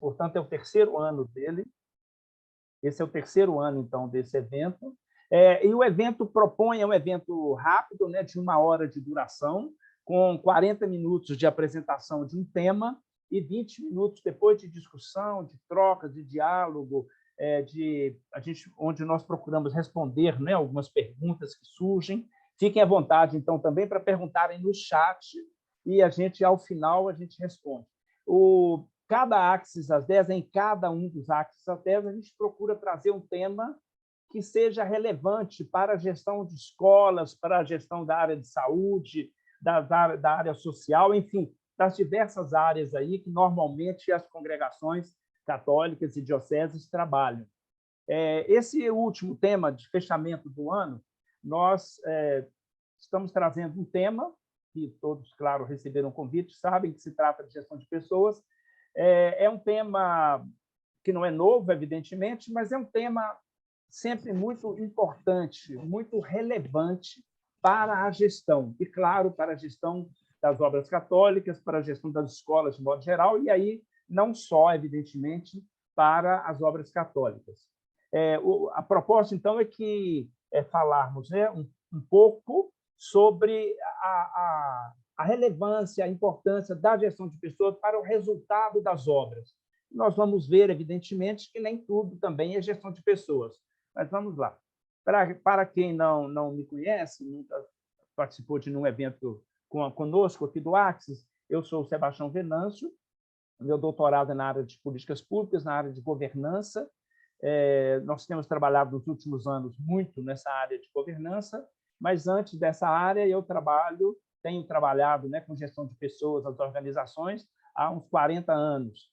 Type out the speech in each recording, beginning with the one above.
portanto, é o terceiro ano dele. Esse é o terceiro ano, então, desse evento. E o evento propõe, é um evento rápido, né, de 1 hora de duração, com 40 minutos de apresentação de um tema e 20 minutos depois de discussão, de troca, de diálogo, onde nós procuramos responder, né, algumas perguntas que surgem. Fiquem à vontade, então, também para perguntarem no chat e ao final, a gente responde. Cada Axis às 10, em cada um dos Axis às 10, a gente procura trazer um tema que seja relevante para a gestão de escolas, para a gestão da área de saúde, da área social, enfim, das diversas áreas aí que normalmente as congregações católicas e dioceses trabalham. Esse último tema de fechamento do ano, nós estamos trazendo um tema que todos, claro, receberam convite, sabem que se trata de gestão de pessoas. É um tema que não é novo, evidentemente, mas é um tema sempre muito importante, muito relevante para a gestão, e, claro, para a gestão das obras católicas, para a gestão das escolas de modo geral, e aí não só, evidentemente, para as obras católicas. A proposta, então, é falarmos, né, um pouco sobre a relevância, a importância da gestão de pessoas para o resultado das obras. Nós vamos ver, evidentemente, que nem tudo também é gestão de pessoas, mas vamos lá. Para quem não me conhece, nunca participou de nenhum evento conosco aqui do Axis, eu sou o Sebastião Venâncio, meu doutorado é na área de políticas públicas, na área de governança. Nós temos trabalhado nos últimos anos muito nessa área de governança, mas antes dessa área eu tenho trabalhado, né, com gestão de pessoas nas organizações há uns 40 anos,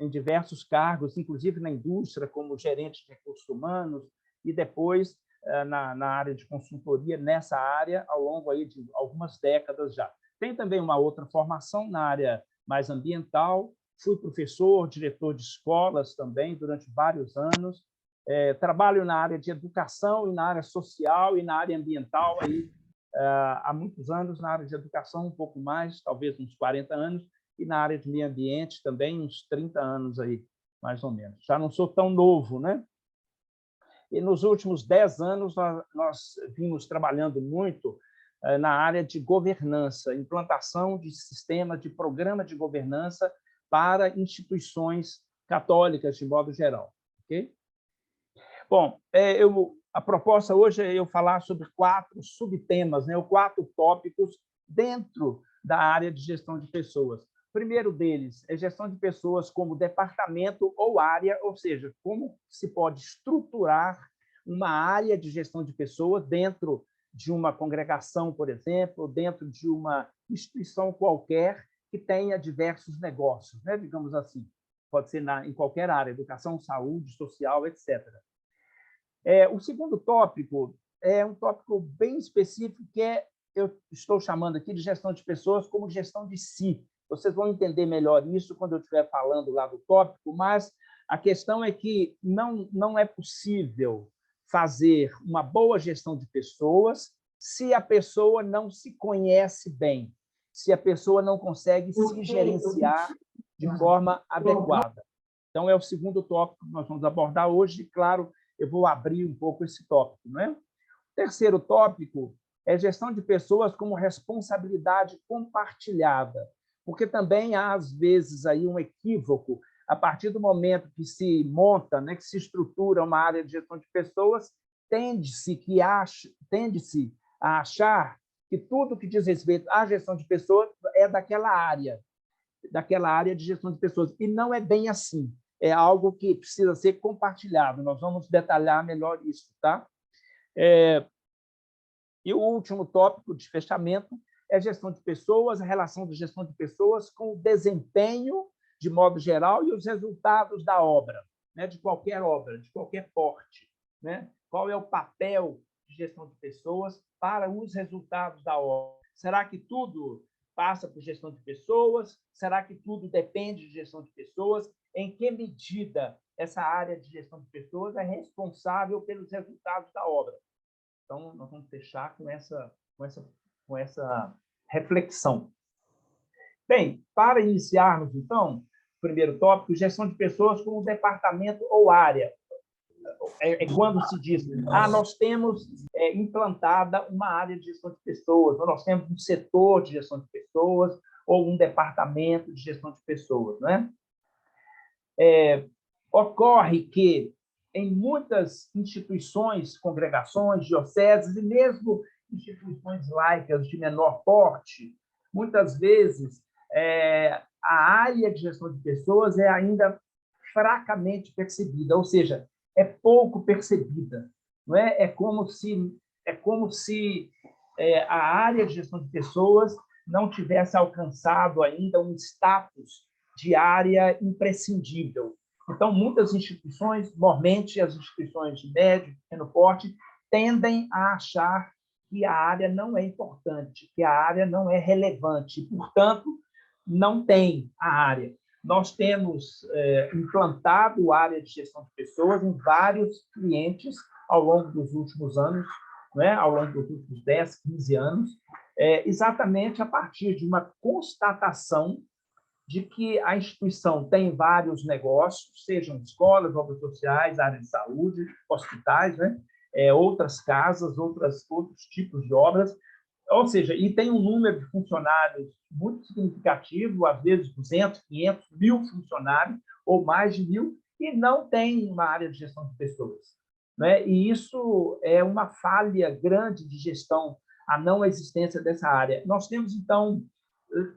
em diversos cargos, inclusive na indústria, como gerente de recursos humanos, e depois na área de consultoria, nessa área, ao longo aí de algumas décadas já. Tem também uma outra formação na área mais ambiental, fui professor, diretor de escolas também durante vários anos, trabalho na área de educação e na área social e na área ambiental aí, há muitos anos, na área de educação um pouco mais, talvez uns 40 anos, e na área de meio ambiente também uns 30 anos aí, mais ou menos. Já não sou tão novo, né? E nos últimos 10 anos nós vimos trabalhando muito na área de governança, implantação de sistema, de programa de governança para instituições católicas, de modo geral. Okay? Bom, a proposta hoje é eu falar sobre 4 subtemas, né, ou 4 tópicos dentro da área de gestão de pessoas. O primeiro deles é gestão de pessoas como departamento ou área, ou seja, como se pode estruturar uma área de gestão de pessoas dentro de uma congregação, por exemplo, dentro de uma instituição qualquer que tenha diversos negócios, né, digamos assim. Pode ser em qualquer área, educação, saúde, social, etc. O segundo tópico é um tópico bem específico, que eu estou chamando aqui de gestão de pessoas como gestão de si. Vocês vão entender melhor isso quando eu estiver falando lá do tópico, mas a questão é que não é possível fazer uma boa gestão de pessoas se a pessoa não se conhece bem, se a pessoa não consegue se gerenciar de forma adequada. Então, é o segundo tópico que nós vamos abordar hoje. Claro, eu vou abrir um pouco esse tópico, não é? O terceiro tópico é gestão de pessoas como responsabilidade compartilhada, porque também há, às vezes, aí um equívoco a partir do momento que se monta, né, que se estrutura uma área de gestão de pessoas, tende-se a achar que tudo que diz respeito à gestão de pessoas é daquela área de gestão de pessoas, e não é bem assim. É algo que precisa ser compartilhado. Nós vamos detalhar melhor isso, tá? E o último tópico de fechamento é gestão de pessoas, a relação de gestão de pessoas com o desempenho, de modo geral, e os resultados da obra, né? De qualquer obra, de qualquer porte, né? Qual é o papel de gestão de pessoas para os resultados da obra? Será que tudo passa por gestão de pessoas? Será que tudo depende de gestão de pessoas? Em que medida essa área de gestão de pessoas é responsável pelos resultados da obra? Então, nós vamos fechar com essa reflexão. Bem, para iniciarmos, então, primeiro tópico, gestão de pessoas como departamento ou área. É quando se diz, nós temos implantada uma área de gestão de pessoas, ou nós temos um setor de gestão de pessoas, ou um departamento de gestão de pessoas, né? Ocorre que, em muitas instituições, congregações, dioceses e mesmo instituições laicas de menor porte, muitas vezes a área de gestão de pessoas é ainda fracamente percebida, ou seja, é pouco percebida, não é? É como se a área de gestão de pessoas não tivesse alcançado ainda um status de área imprescindível. Então, muitas instituições, normalmente as instituições de médio e pequeno porte, tendem a achar que a área não é importante, que a área não é relevante, e, portanto, não tem a área. Nós temos implantado a área de gestão de pessoas em vários clientes ao longo dos últimos anos, né? Ao longo dos últimos 10, 15 anos, exatamente a partir de uma constatação de que a instituição tem vários negócios, sejam escolas, obras sociais, área de saúde, hospitais, né? Outras casas, outros tipos de obras, ou seja, e tem um número de funcionários muito significativo, às vezes 200, 500, 1.000 funcionários, ou mais de 1.000, e não tem uma área de gestão de pessoas, né? E isso é uma falha grande de gestão, a não existência dessa área. Nós temos, então,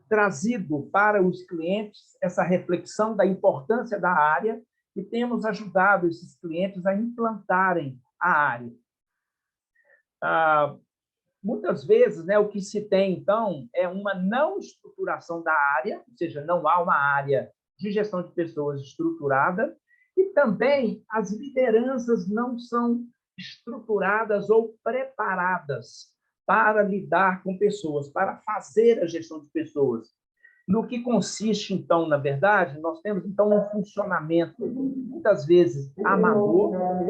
trazido para os clientes essa reflexão da importância da área e temos ajudado esses clientes a implantarem a área. Muitas vezes, né, o que se tem, então, é uma não estruturação da área, ou seja, não há uma área de gestão de pessoas estruturada, e também as lideranças não são estruturadas ou preparadas para lidar com pessoas, para fazer a gestão de pessoas. No que consiste, então, na verdade, nós temos, então, um funcionamento, muitas vezes, amador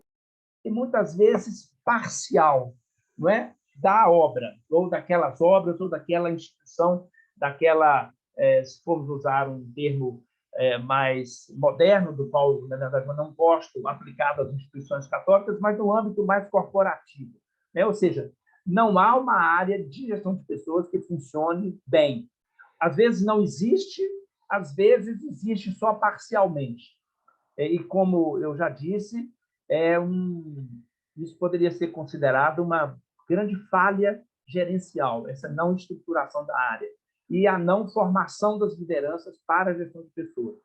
e, muitas vezes, parcial, não é? Da obra, ou daquelas obras, ou daquela instituição, se formos usar um termo mais moderno, do qual, na verdade, eu não gosto, aplicado às instituições católicas, mas no âmbito mais corporativo, né? Ou seja, não há uma área de gestão de pessoas que funcione bem. Às vezes não existe, às vezes existe só parcialmente. E, como eu já disse, isso poderia ser considerado uma grande falha gerencial, essa não estruturação da área e a não formação das lideranças para a gestão de pessoas.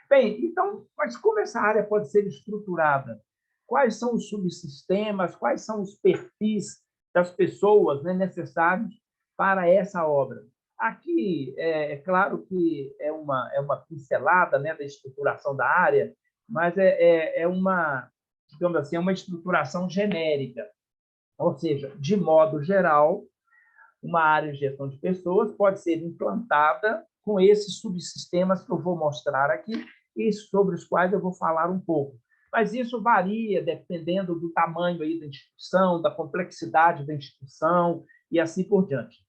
Bem, então, mas como essa área pode ser estruturada? Quais são os subsistemas, quais são os perfis das pessoas, né, necessários para essa obra? Aqui, claro que é uma pincelada, né, da estruturação da área, mas digamos assim, é uma estruturação genérica. Ou seja, de modo geral, uma área de gestão de pessoas pode ser implantada com esses subsistemas que eu vou mostrar aqui e sobre os quais eu vou falar um pouco. Mas isso varia dependendo do tamanho aí da instituição, da complexidade da instituição e assim por diante.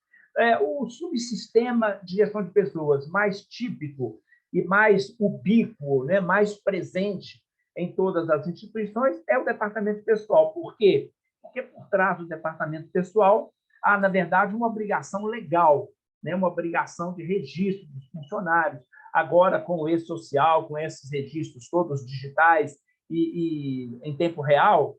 O subsistema de gestão de pessoas mais típico e mais ubíquo, né, mais presente em todas as instituições é o departamento pessoal. Por quê? Porque por trás do departamento pessoal há, na verdade, uma obrigação legal, né? Uma obrigação de registro dos funcionários. Agora, com o e-social, com esses registros todos digitais e em tempo real,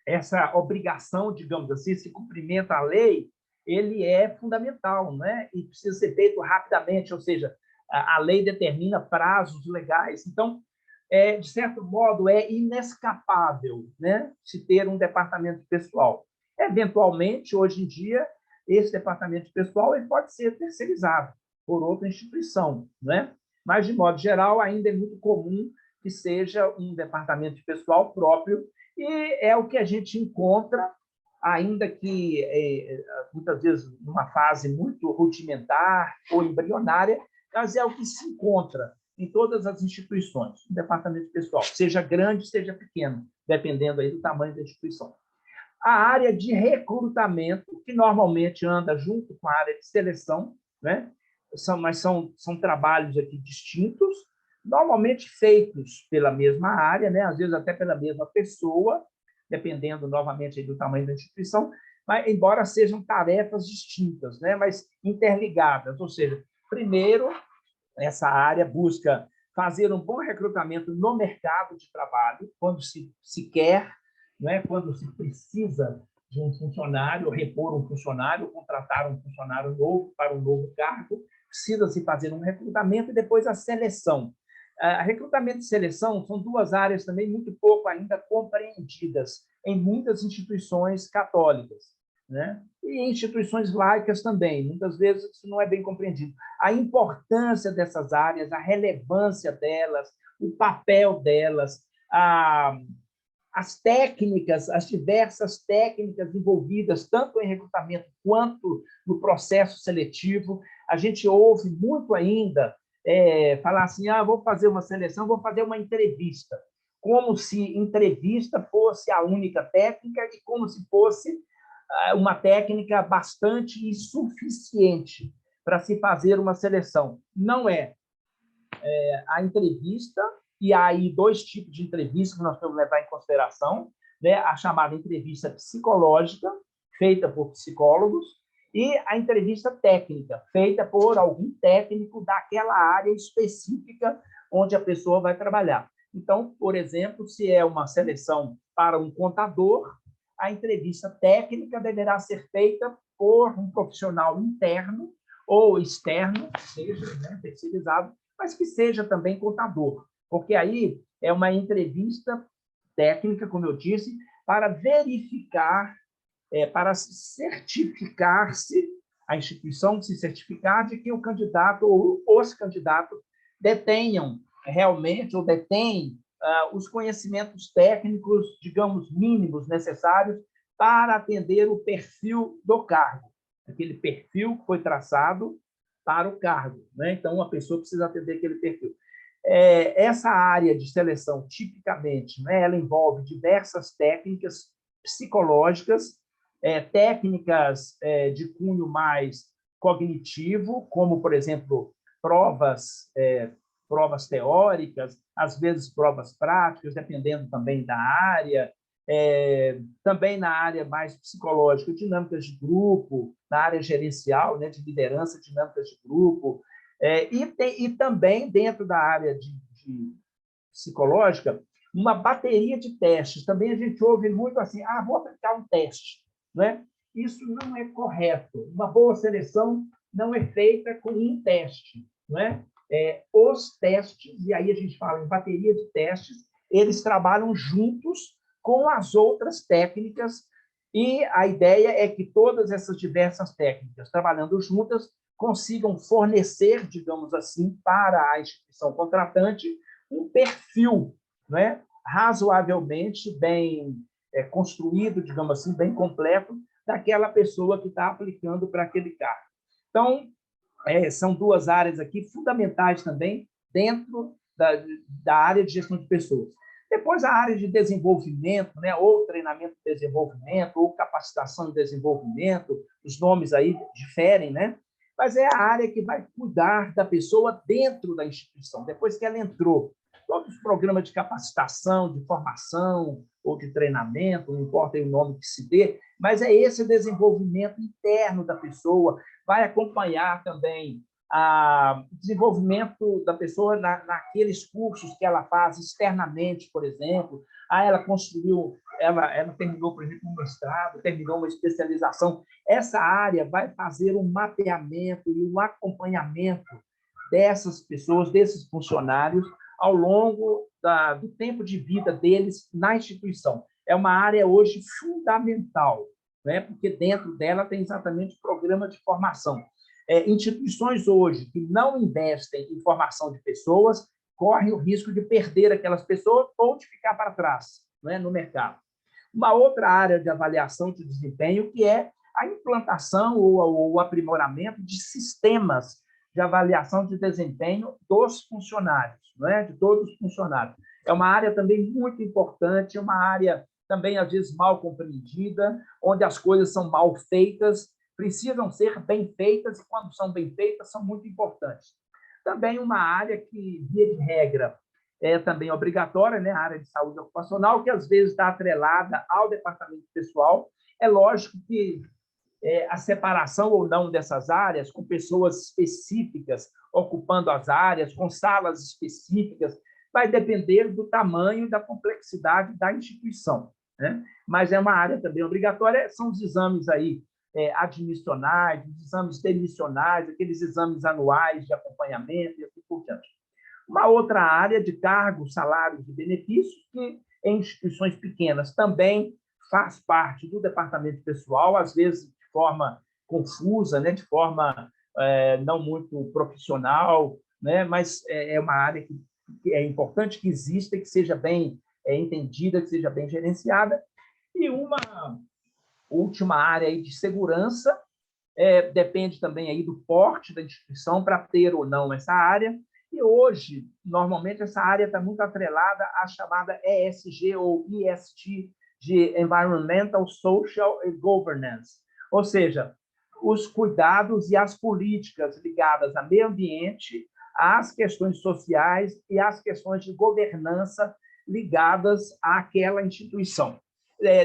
essa obrigação, digamos assim, se cumprimenta a lei, ele é fundamental, né? E precisa ser feito rapidamente, ou seja, a lei determina prazos legais. Então, de certo modo, é inescapável, né, se ter um departamento pessoal. Eventualmente, hoje em dia, esse departamento pessoal ele pode ser terceirizado por outra instituição, né? Mas, de modo geral, ainda é muito comum que seja um departamento pessoal próprio e é o que a gente encontra, ainda que muitas vezes numa fase muito rudimentar ou embrionária, mas é o que se encontra em todas as instituições, o departamento pessoal, seja grande, seja pequeno, dependendo aí do tamanho da instituição. A área de recrutamento, que normalmente anda junto com a área de seleção, né? são trabalhos aqui distintos, normalmente feitos pela mesma área, né? Às vezes até pela mesma pessoa, dependendo, novamente, do tamanho da instituição, mas, embora sejam tarefas distintas, né? Mas interligadas. Ou seja, primeiro, essa área busca fazer um bom recrutamento no mercado de trabalho, quando se quer, né? Quando se precisa de um funcionário, repor um funcionário, contratar um funcionário novo para um novo cargo, precisa-se fazer um recrutamento e depois a seleção. Recrutamento e seleção são duas áreas também muito pouco ainda compreendidas em muitas instituições católicas, né? E em instituições laicas também. Muitas vezes isso não é bem compreendido. A importância dessas áreas, a relevância delas, o papel delas, as técnicas, as diversas técnicas envolvidas, tanto em recrutamento quanto no processo seletivo. A gente ouve muito ainda falar assim, vou fazer uma seleção, vou fazer uma entrevista, como se entrevista fosse a única técnica e como se fosse uma técnica bastante insuficiente para se fazer uma seleção. Não é. A entrevista, e há aí dois tipos de entrevista que nós temos que levar em consideração, né? A chamada entrevista psicológica, feita por psicólogos, e a entrevista técnica, feita por algum técnico daquela área específica onde a pessoa vai trabalhar. Então, por exemplo, se é uma seleção para um contador, a entrevista técnica deverá ser feita por um profissional interno ou externo, seja, né, terceirizado, mas que seja também contador, porque aí é uma entrevista técnica, como eu disse, para verificar, para certificar-se, a instituição se certificar de que o candidato ou os candidatos detenham realmente ou detêm os conhecimentos técnicos, digamos, mínimos necessários para atender o perfil do cargo, aquele perfil que foi traçado para o cargo, né? Então, uma pessoa precisa atender aquele perfil. Essa área de seleção, tipicamente, né, ela envolve diversas técnicas psicológicas, técnicas de cunho mais cognitivo, como, por exemplo, provas teóricas, às vezes provas práticas, dependendo também da área, também na área mais psicológica, dinâmicas de grupo, na área gerencial, né, de liderança, dinâmicas de grupo, e também dentro da área de psicológica, uma bateria de testes. Também a gente ouve muito assim, vou aplicar um teste, né? Isso não é correto. Uma boa seleção não é feita com um teste, não é? Os testes, e aí a gente fala em bateria de testes, eles trabalham juntos com as outras técnicas, e a ideia é que todas essas diversas técnicas, trabalhando juntas, consigam fornecer, digamos assim, para a instituição contratante um perfil, né, razoavelmente bem construído, digamos assim, bem completo, daquela pessoa que está aplicando para aquele cargo. Então, são duas áreas aqui fundamentais também dentro da área de gestão de pessoas. Depois, a área de desenvolvimento, né, ou treinamento e desenvolvimento, ou capacitação e desenvolvimento, os nomes aí diferem, né? Mas é a área que vai cuidar da pessoa dentro da instituição, depois que ela entrou. Todos os programas de capacitação, de formação ou de treinamento, não importa o nome que se dê, mas é esse desenvolvimento interno da pessoa, vai acompanhar também o desenvolvimento da pessoa naqueles cursos que ela faz externamente, por exemplo. Ela construiu, ela terminou, por exemplo, um mestrado, terminou uma especialização. Essa área vai fazer um mapeamento e um acompanhamento dessas pessoas, desses funcionários, ao longo do tempo de vida deles na instituição. É uma área hoje fundamental, né? Porque dentro dela tem exatamente o programa de formação. Instituições hoje que não investem em formação de pessoas correm o risco de perder aquelas pessoas ou de ficar para trás, né, no mercado. Uma outra área de avaliação de desempenho que é a implantação ou o aprimoramento de sistemas de avaliação de desempenho dos funcionários, né, de todos os funcionários. É uma área também muito importante, uma área também, às vezes, mal compreendida, onde as coisas são mal feitas, precisam ser bem feitas e, quando são bem feitas, são muito importantes. Também uma área que, via de regra, é também obrigatória, né? A área de saúde ocupacional, que às vezes está atrelada ao departamento pessoal. É lógico que a separação ou não dessas áreas, com pessoas específicas ocupando as áreas, com salas específicas, vai depender do tamanho e da complexidade da instituição, né? Mas é uma área também obrigatória, são os exames aí admissionais, os exames demissionais, aqueles exames anuais de acompanhamento e assim por diante. Uma outra área de cargos, salários e benefícios, que em instituições pequenas também faz parte do departamento pessoal, às vezes de forma confusa, né? De forma não muito profissional, né? Mas é uma área que é importante que exista, que seja bem entendida, que seja bem gerenciada. E uma última área aí de segurança, depende também aí do porte da instituição para ter ou não essa área. E hoje, normalmente, essa área está muito atrelada à chamada ESG ou ESG, de Environmental, Social and Governance, ou seja, os cuidados e as políticas ligadas ao meio ambiente, às questões sociais e às questões de governança ligadas àquela instituição.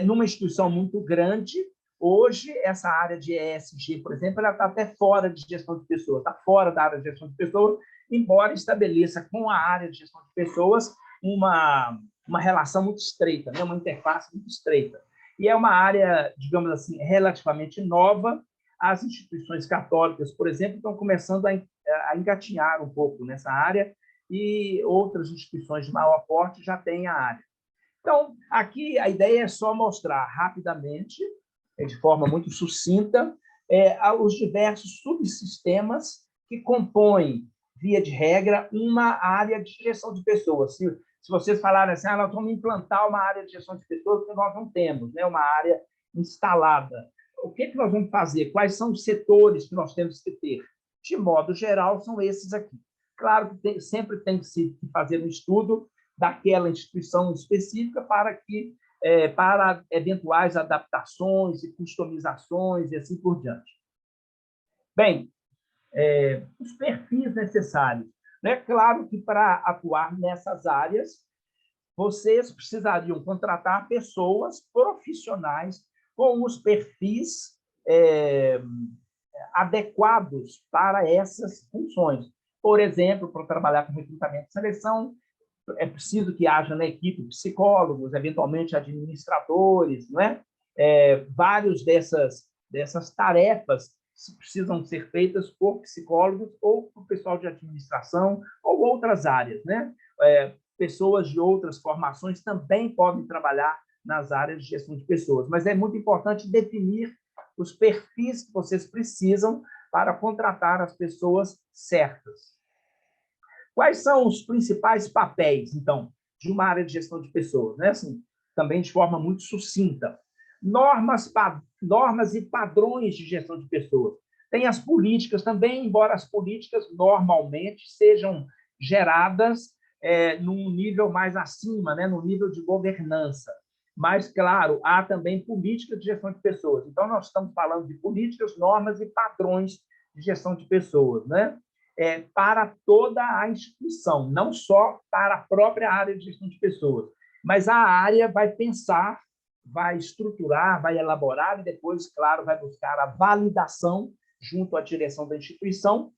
Numa instituição muito grande, hoje, essa área de ESG, por exemplo, ela está até fora de gestão de pessoas, está fora da área de gestão de pessoas, embora estabeleça com a área de gestão de pessoas uma relação muito estreita, né? Uma interface muito estreita. E é uma área, digamos assim, relativamente nova. As instituições católicas, por exemplo, estão começando a engatinhar um pouco nessa área, e outras instituições de maior porte já têm a área. Então, aqui a ideia é só mostrar rapidamente, de forma muito sucinta, os diversos subsistemas que compõem, via de regra, uma área de gestão de pessoas. Se vocês falarem assim, nós vamos implantar uma área de gestão de pessoas, porque nós não temos, né, uma área instalada. O que nós vamos fazer? Quais são os setores que nós temos que ter? De modo geral, são esses aqui. Claro que sempre tem que se fazer um estudo daquela instituição específica para eventuais adaptações e customizações e assim por diante. Bem, os perfis necessários. É claro que, para atuar nessas áreas, vocês precisariam contratar pessoas profissionais com os perfis adequados para essas funções. Por exemplo, para trabalhar com recrutamento e seleção, é preciso que haja na equipe psicólogos, eventualmente administradores, não é? Vários dessas tarefas precisam ser feitas por psicólogos ou por pessoal de administração ou outras áreas, né? Pessoas de outras formações também podem trabalhar nas áreas de gestão de pessoas, mas é muito importante definir os perfis que vocês precisam para contratar as pessoas certas. Quais são os principais papéis, então, de uma área de gestão de pessoas? Né? Assim, também de forma muito sucinta. Normas e padrões de gestão de pessoas. Tem as políticas também, embora as políticas normalmente sejam geradas num nível mais acima, né? No nível de governança. Mas, claro, há também políticas de gestão de pessoas. Então, nós estamos falando de políticas, normas e padrões de gestão de pessoas, né? Para toda a instituição, não só para a própria área de gestão de pessoas, mas a área vai pensar, vai estruturar, vai elaborar e depois, claro, vai buscar a validação junto à direção da instituição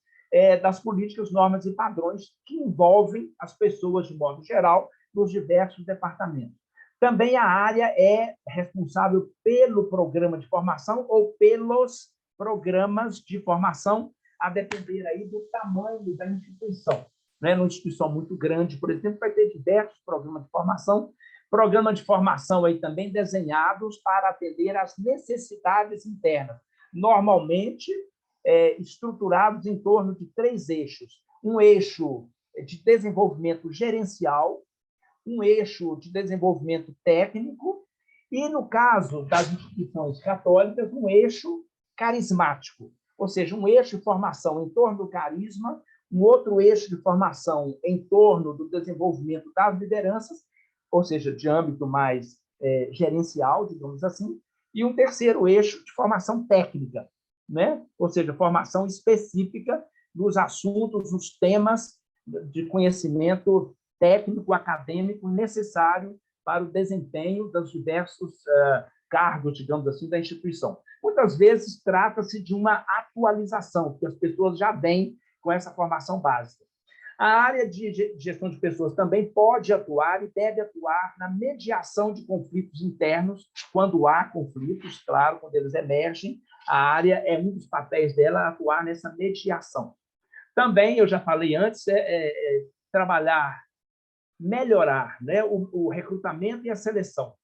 das políticas, normas e padrões que envolvem as pessoas de modo geral nos diversos departamentos. Também a área é responsável pelo programa de formação ou pelos programas de formação, a depender aí do tamanho da instituição. Né? Numa instituição muito grande, por exemplo, vai ter diversos programas de formação aí também desenhados para atender às necessidades internas, normalmente estruturados em torno de 3 eixos. Um eixo de desenvolvimento gerencial, um eixo de desenvolvimento técnico e, no caso das instituições católicas, um eixo carismático, ou seja, um eixo de formação em torno do carisma, um outro eixo de formação em torno do desenvolvimento das lideranças, ou seja, de âmbito mais gerencial, digamos assim, e um terceiro eixo de formação técnica, né? Ou seja, formação específica nos assuntos, nos temas de conhecimento técnico, acadêmico necessário para o desempenho dos diversos cargos, digamos assim, da instituição. Muitas vezes trata-se de uma atualização, porque as pessoas já vêm com essa formação básica. A área de gestão de pessoas também pode atuar e deve atuar na mediação de conflitos internos, quando há conflitos, claro, quando eles emergem, a área é um dos papéis dela atuar nessa mediação. Também, eu já falei antes, trabalhar, melhorar, né, o recrutamento e a seleção,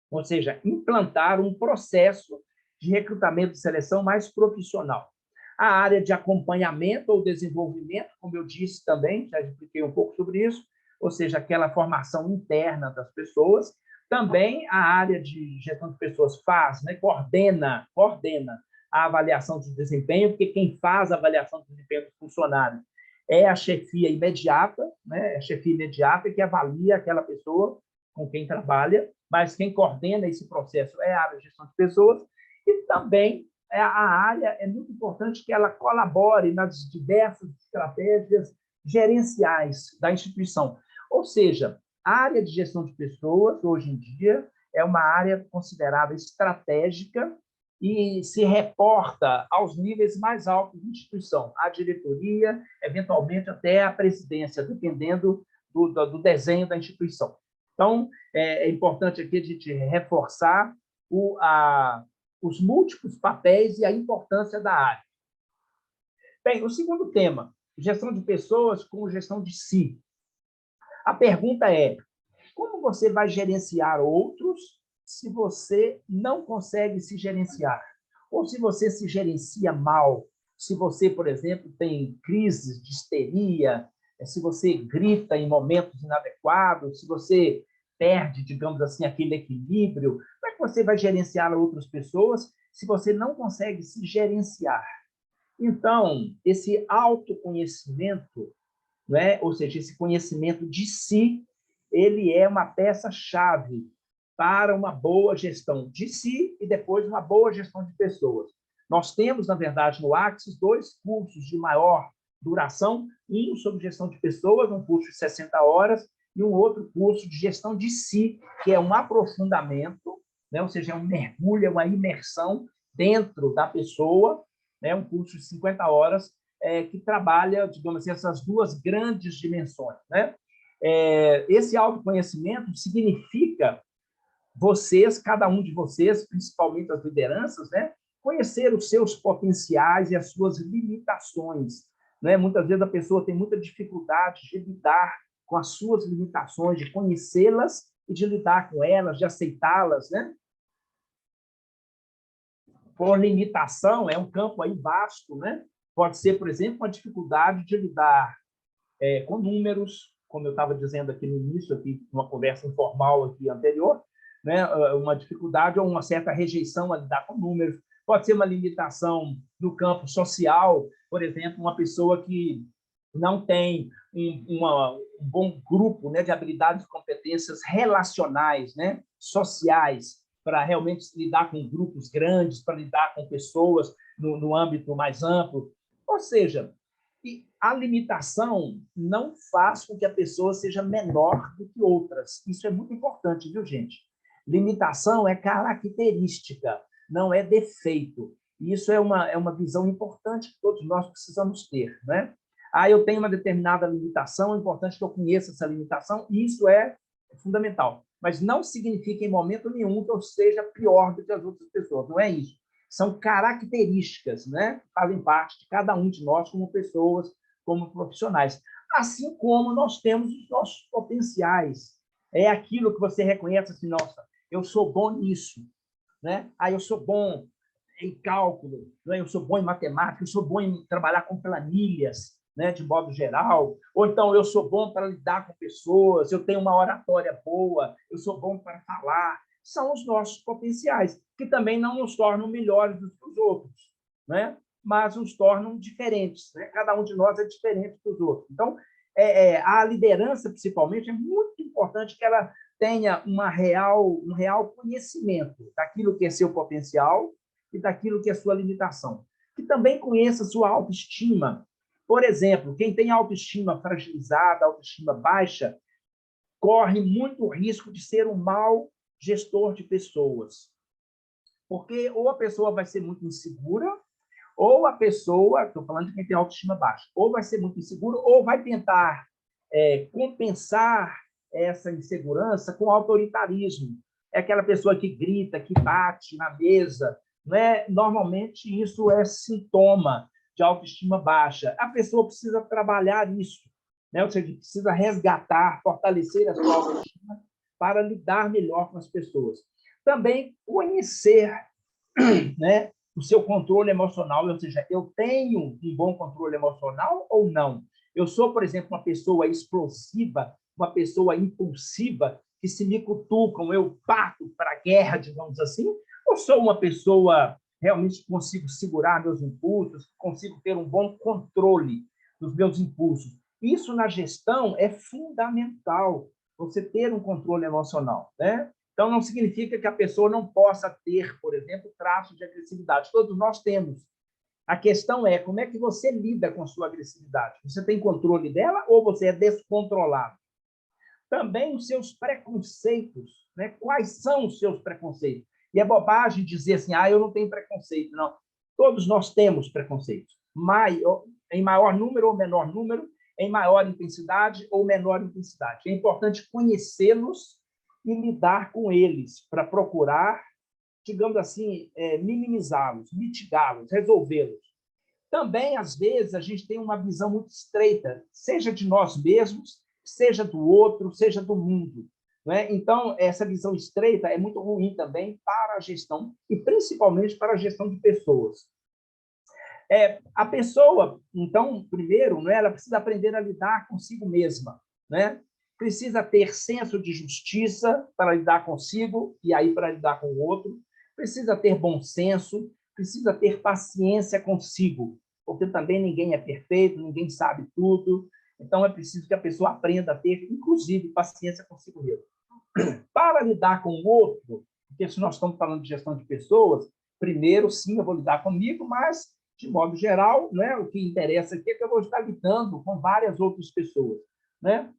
ou seja, implantar um processo de recrutamento e seleção mais profissional. A área de acompanhamento ou desenvolvimento, como eu disse também, já expliquei um pouco sobre isso, ou seja, aquela formação interna das pessoas. Também a área de gestão de pessoas faz, né, coordena a avaliação de desempenho, porque quem faz a avaliação de desempenho do funcionário é a chefia imediata, né, a chefia imediata que avalia aquela pessoa com quem trabalha, mas quem coordena esse processo é a área de gestão de pessoas. E também a área é muito importante que ela colabore nas diversas estratégias gerenciais da instituição. Ou seja, a área de gestão de pessoas, hoje em dia, é uma área considerada estratégica e se reporta aos níveis mais altos da instituição, à diretoria, eventualmente até à presidência, dependendo do desenho da instituição. Então, é importante aqui a gente reforçar os múltiplos papéis e a importância da área. Bem, o segundo tema, gestão de pessoas com gestão de si. A pergunta é, como você vai gerenciar outros se você não consegue se gerenciar? Ou se você se gerencia mal? Se você, por exemplo, tem crises de histeria, se você grita em momentos inadequados, se você perde, digamos assim, aquele equilíbrio, como é que você vai gerenciar outras pessoas se você não consegue se gerenciar? Então, esse autoconhecimento, né? Ou seja, esse conhecimento de si, ele é uma peça-chave para uma boa gestão de si e depois uma boa gestão de pessoas. Nós temos, na verdade, no Axis, 2 cursos de maior duração, um sobre gestão de pessoas, um curso de 60 horas, e um outro curso de gestão de si, que é um aprofundamento, né? Ou seja, é um mergulho, é uma imersão dentro da pessoa, né? Um curso de 50 horas, que trabalha, digamos assim, essas duas grandes dimensões, né? Esse autoconhecimento significa vocês, cada um de vocês, principalmente as lideranças, né, conhecer os seus potenciais e as suas limitações, né? Muitas vezes a pessoa tem muita dificuldade de lidar com as suas limitações, de conhecê-las e de lidar com elas, de aceitá-las, né? Por limitação, é um campo aí vasto, né? Pode ser, por exemplo, uma dificuldade de lidar com números, como eu estava dizendo aqui no início, aqui, numa conversa informal aqui anterior, né? Uma dificuldade ou uma certa rejeição a lidar com números. Pode ser uma limitação no campo social, por exemplo, uma pessoa que não tem um bom grupo, né, de habilidades e competências relacionais, né, sociais, para realmente lidar com grupos grandes, para lidar com pessoas no âmbito mais amplo. Ou seja, a limitação não faz com que a pessoa seja menor do que outras. Isso é muito importante, viu, gente? Limitação é característica, não é defeito. Isso é uma visão importante que todos nós precisamos ter, né? Eu tenho uma determinada limitação, é importante que eu conheça essa limitação, e isso é fundamental. Mas não significa, em momento nenhum, que eu seja pior do que as outras pessoas. Não é isso. São características, né, que fazem parte de cada um de nós como pessoas, como profissionais. Assim como nós temos os nossos potenciais. É aquilo que você reconhece assim, nossa, eu sou bom nisso, né? Eu sou bom em cálculo, né? Eu sou bom em matemática, eu sou bom em trabalhar com planilhas, né, de modo geral, ou então eu sou bom para lidar com pessoas, eu tenho uma oratória boa, eu sou bom para falar. São os nossos potenciais, que também não nos tornam melhores do que os outros, né? Mas nos tornam diferentes, né? Cada um de nós é diferente dos outros. Então, a liderança, principalmente, é muito importante que ela tenha um real conhecimento daquilo que é seu potencial e daquilo que é sua limitação. que também conheça sua autoestima. Por exemplo, quem tem autoestima fragilizada, autoestima baixa, corre muito risco de ser um mau gestor de pessoas. Porque ou a pessoa vai ser muito insegura, ou a pessoa, estou falando de quem tem autoestima baixa, ou vai ser muito insegura, ou vai tentar compensar essa insegurança com autoritarismo. É aquela pessoa que grita, que bate na mesa. Né? Normalmente, isso é sintoma de autoestima baixa. A pessoa precisa trabalhar isso, né? Ou seja, precisa resgatar, fortalecer a sua autoestima para lidar melhor com as pessoas. Também conhecer, né, o seu controle emocional, ou seja, eu tenho um bom controle emocional ou não? Eu sou, por exemplo, uma pessoa explosiva, uma pessoa impulsiva, que se me cutucam, eu parto para a guerra, digamos assim, ou sou uma pessoa realmente que consigo segurar meus impulsos, consigo ter um bom controle dos meus impulsos? Isso na gestão é fundamental, você ter um controle emocional, né? Então, não significa que a pessoa não possa ter, por exemplo, traços de agressividade. Todos nós temos. A questão é como é que você lida com a sua agressividade. Você tem controle dela ou você é descontrolado? Também os seus preconceitos. Né? Quais são os seus preconceitos? E é bobagem dizer assim, eu não tenho preconceito. Não. Todos nós temos preconceitos. Em maior número ou menor número, em maior intensidade ou menor intensidade. É importante conhecê-los e lidar com eles para procurar, digamos assim, minimizá-los, mitigá-los, resolvê-los. Também, às vezes, a gente tem uma visão muito estreita, seja de nós mesmos, seja do outro, seja do mundo. Né? Então, essa visão estreita é muito ruim também para a gestão, e principalmente para a gestão de pessoas. A pessoa, então, primeiro, né, ela precisa aprender a lidar consigo mesma, né? Precisa ter senso de justiça para lidar consigo e aí para lidar com o outro, precisa ter bom senso, precisa ter paciência consigo, porque também ninguém é perfeito, ninguém sabe tudo, então é preciso que a pessoa aprenda a ter, inclusive, paciência consigo mesmo. Para lidar com o outro, porque se nós estamos falando de gestão de pessoas, primeiro, sim, eu vou lidar comigo, mas, de modo geral, né, o que interessa aqui é que eu vou estar lidando com várias outras pessoas. Né?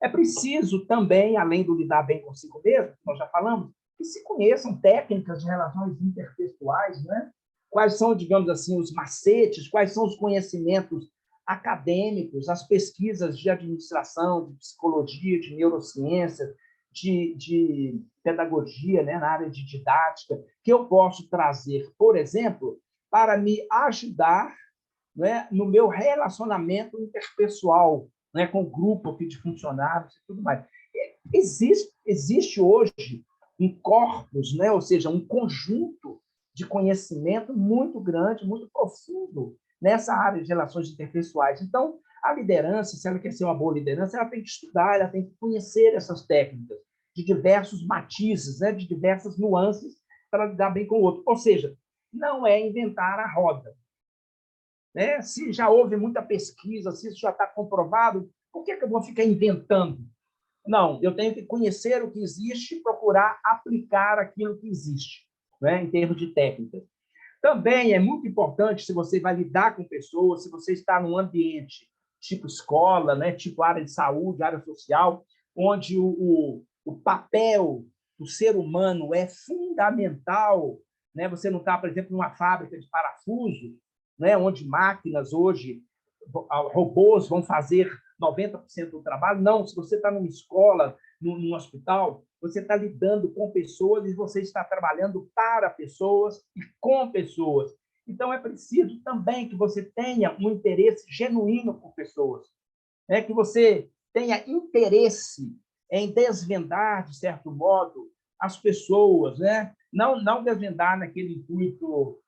É preciso também, além do lidar bem consigo mesmo, que nós já falamos, que se conheçam técnicas de relações interpessoais, né? Quais são, digamos assim, os macetes, quais são os conhecimentos acadêmicos, as pesquisas de administração, de psicologia, de neurociência, de pedagogia, né, na área de didática, que eu posso trazer, por exemplo, para me ajudar, né, no meu relacionamento interpessoal, né, com o grupo aqui de funcionários e tudo mais. Existe hoje um corpus, né, ou seja, um conjunto de conhecimento muito grande, muito profundo nessa área de relações interpessoais. Então, a liderança, se ela quer ser uma boa liderança, ela tem que estudar, ela tem que conhecer essas técnicas de diversos matizes, né, de diversas nuances para lidar bem com o outro. Ou seja, não é inventar a roda. Né? Se já houve muita pesquisa, se isso já está comprovado, por que eu vou ficar inventando? Não, eu tenho que conhecer o que existe e procurar aplicar aquilo que existe, né, em termos de técnica. Também é muito importante, se você vai lidar com pessoas, se você está num ambiente tipo escola, né, tipo área de saúde, área social, onde o papel do ser humano é fundamental, né? Você não está, por exemplo, numa fábrica de parafuso, né, onde máquinas hoje, robôs vão fazer 90% do trabalho. Não, se você está numa escola, num hospital, você está lidando com pessoas e você está trabalhando para pessoas e com pessoas. Então, é preciso também que você tenha um interesse genuíno por pessoas, né? Que você tenha interesse em desvendar, de certo modo, as pessoas, né? Não desvendar naquele intuito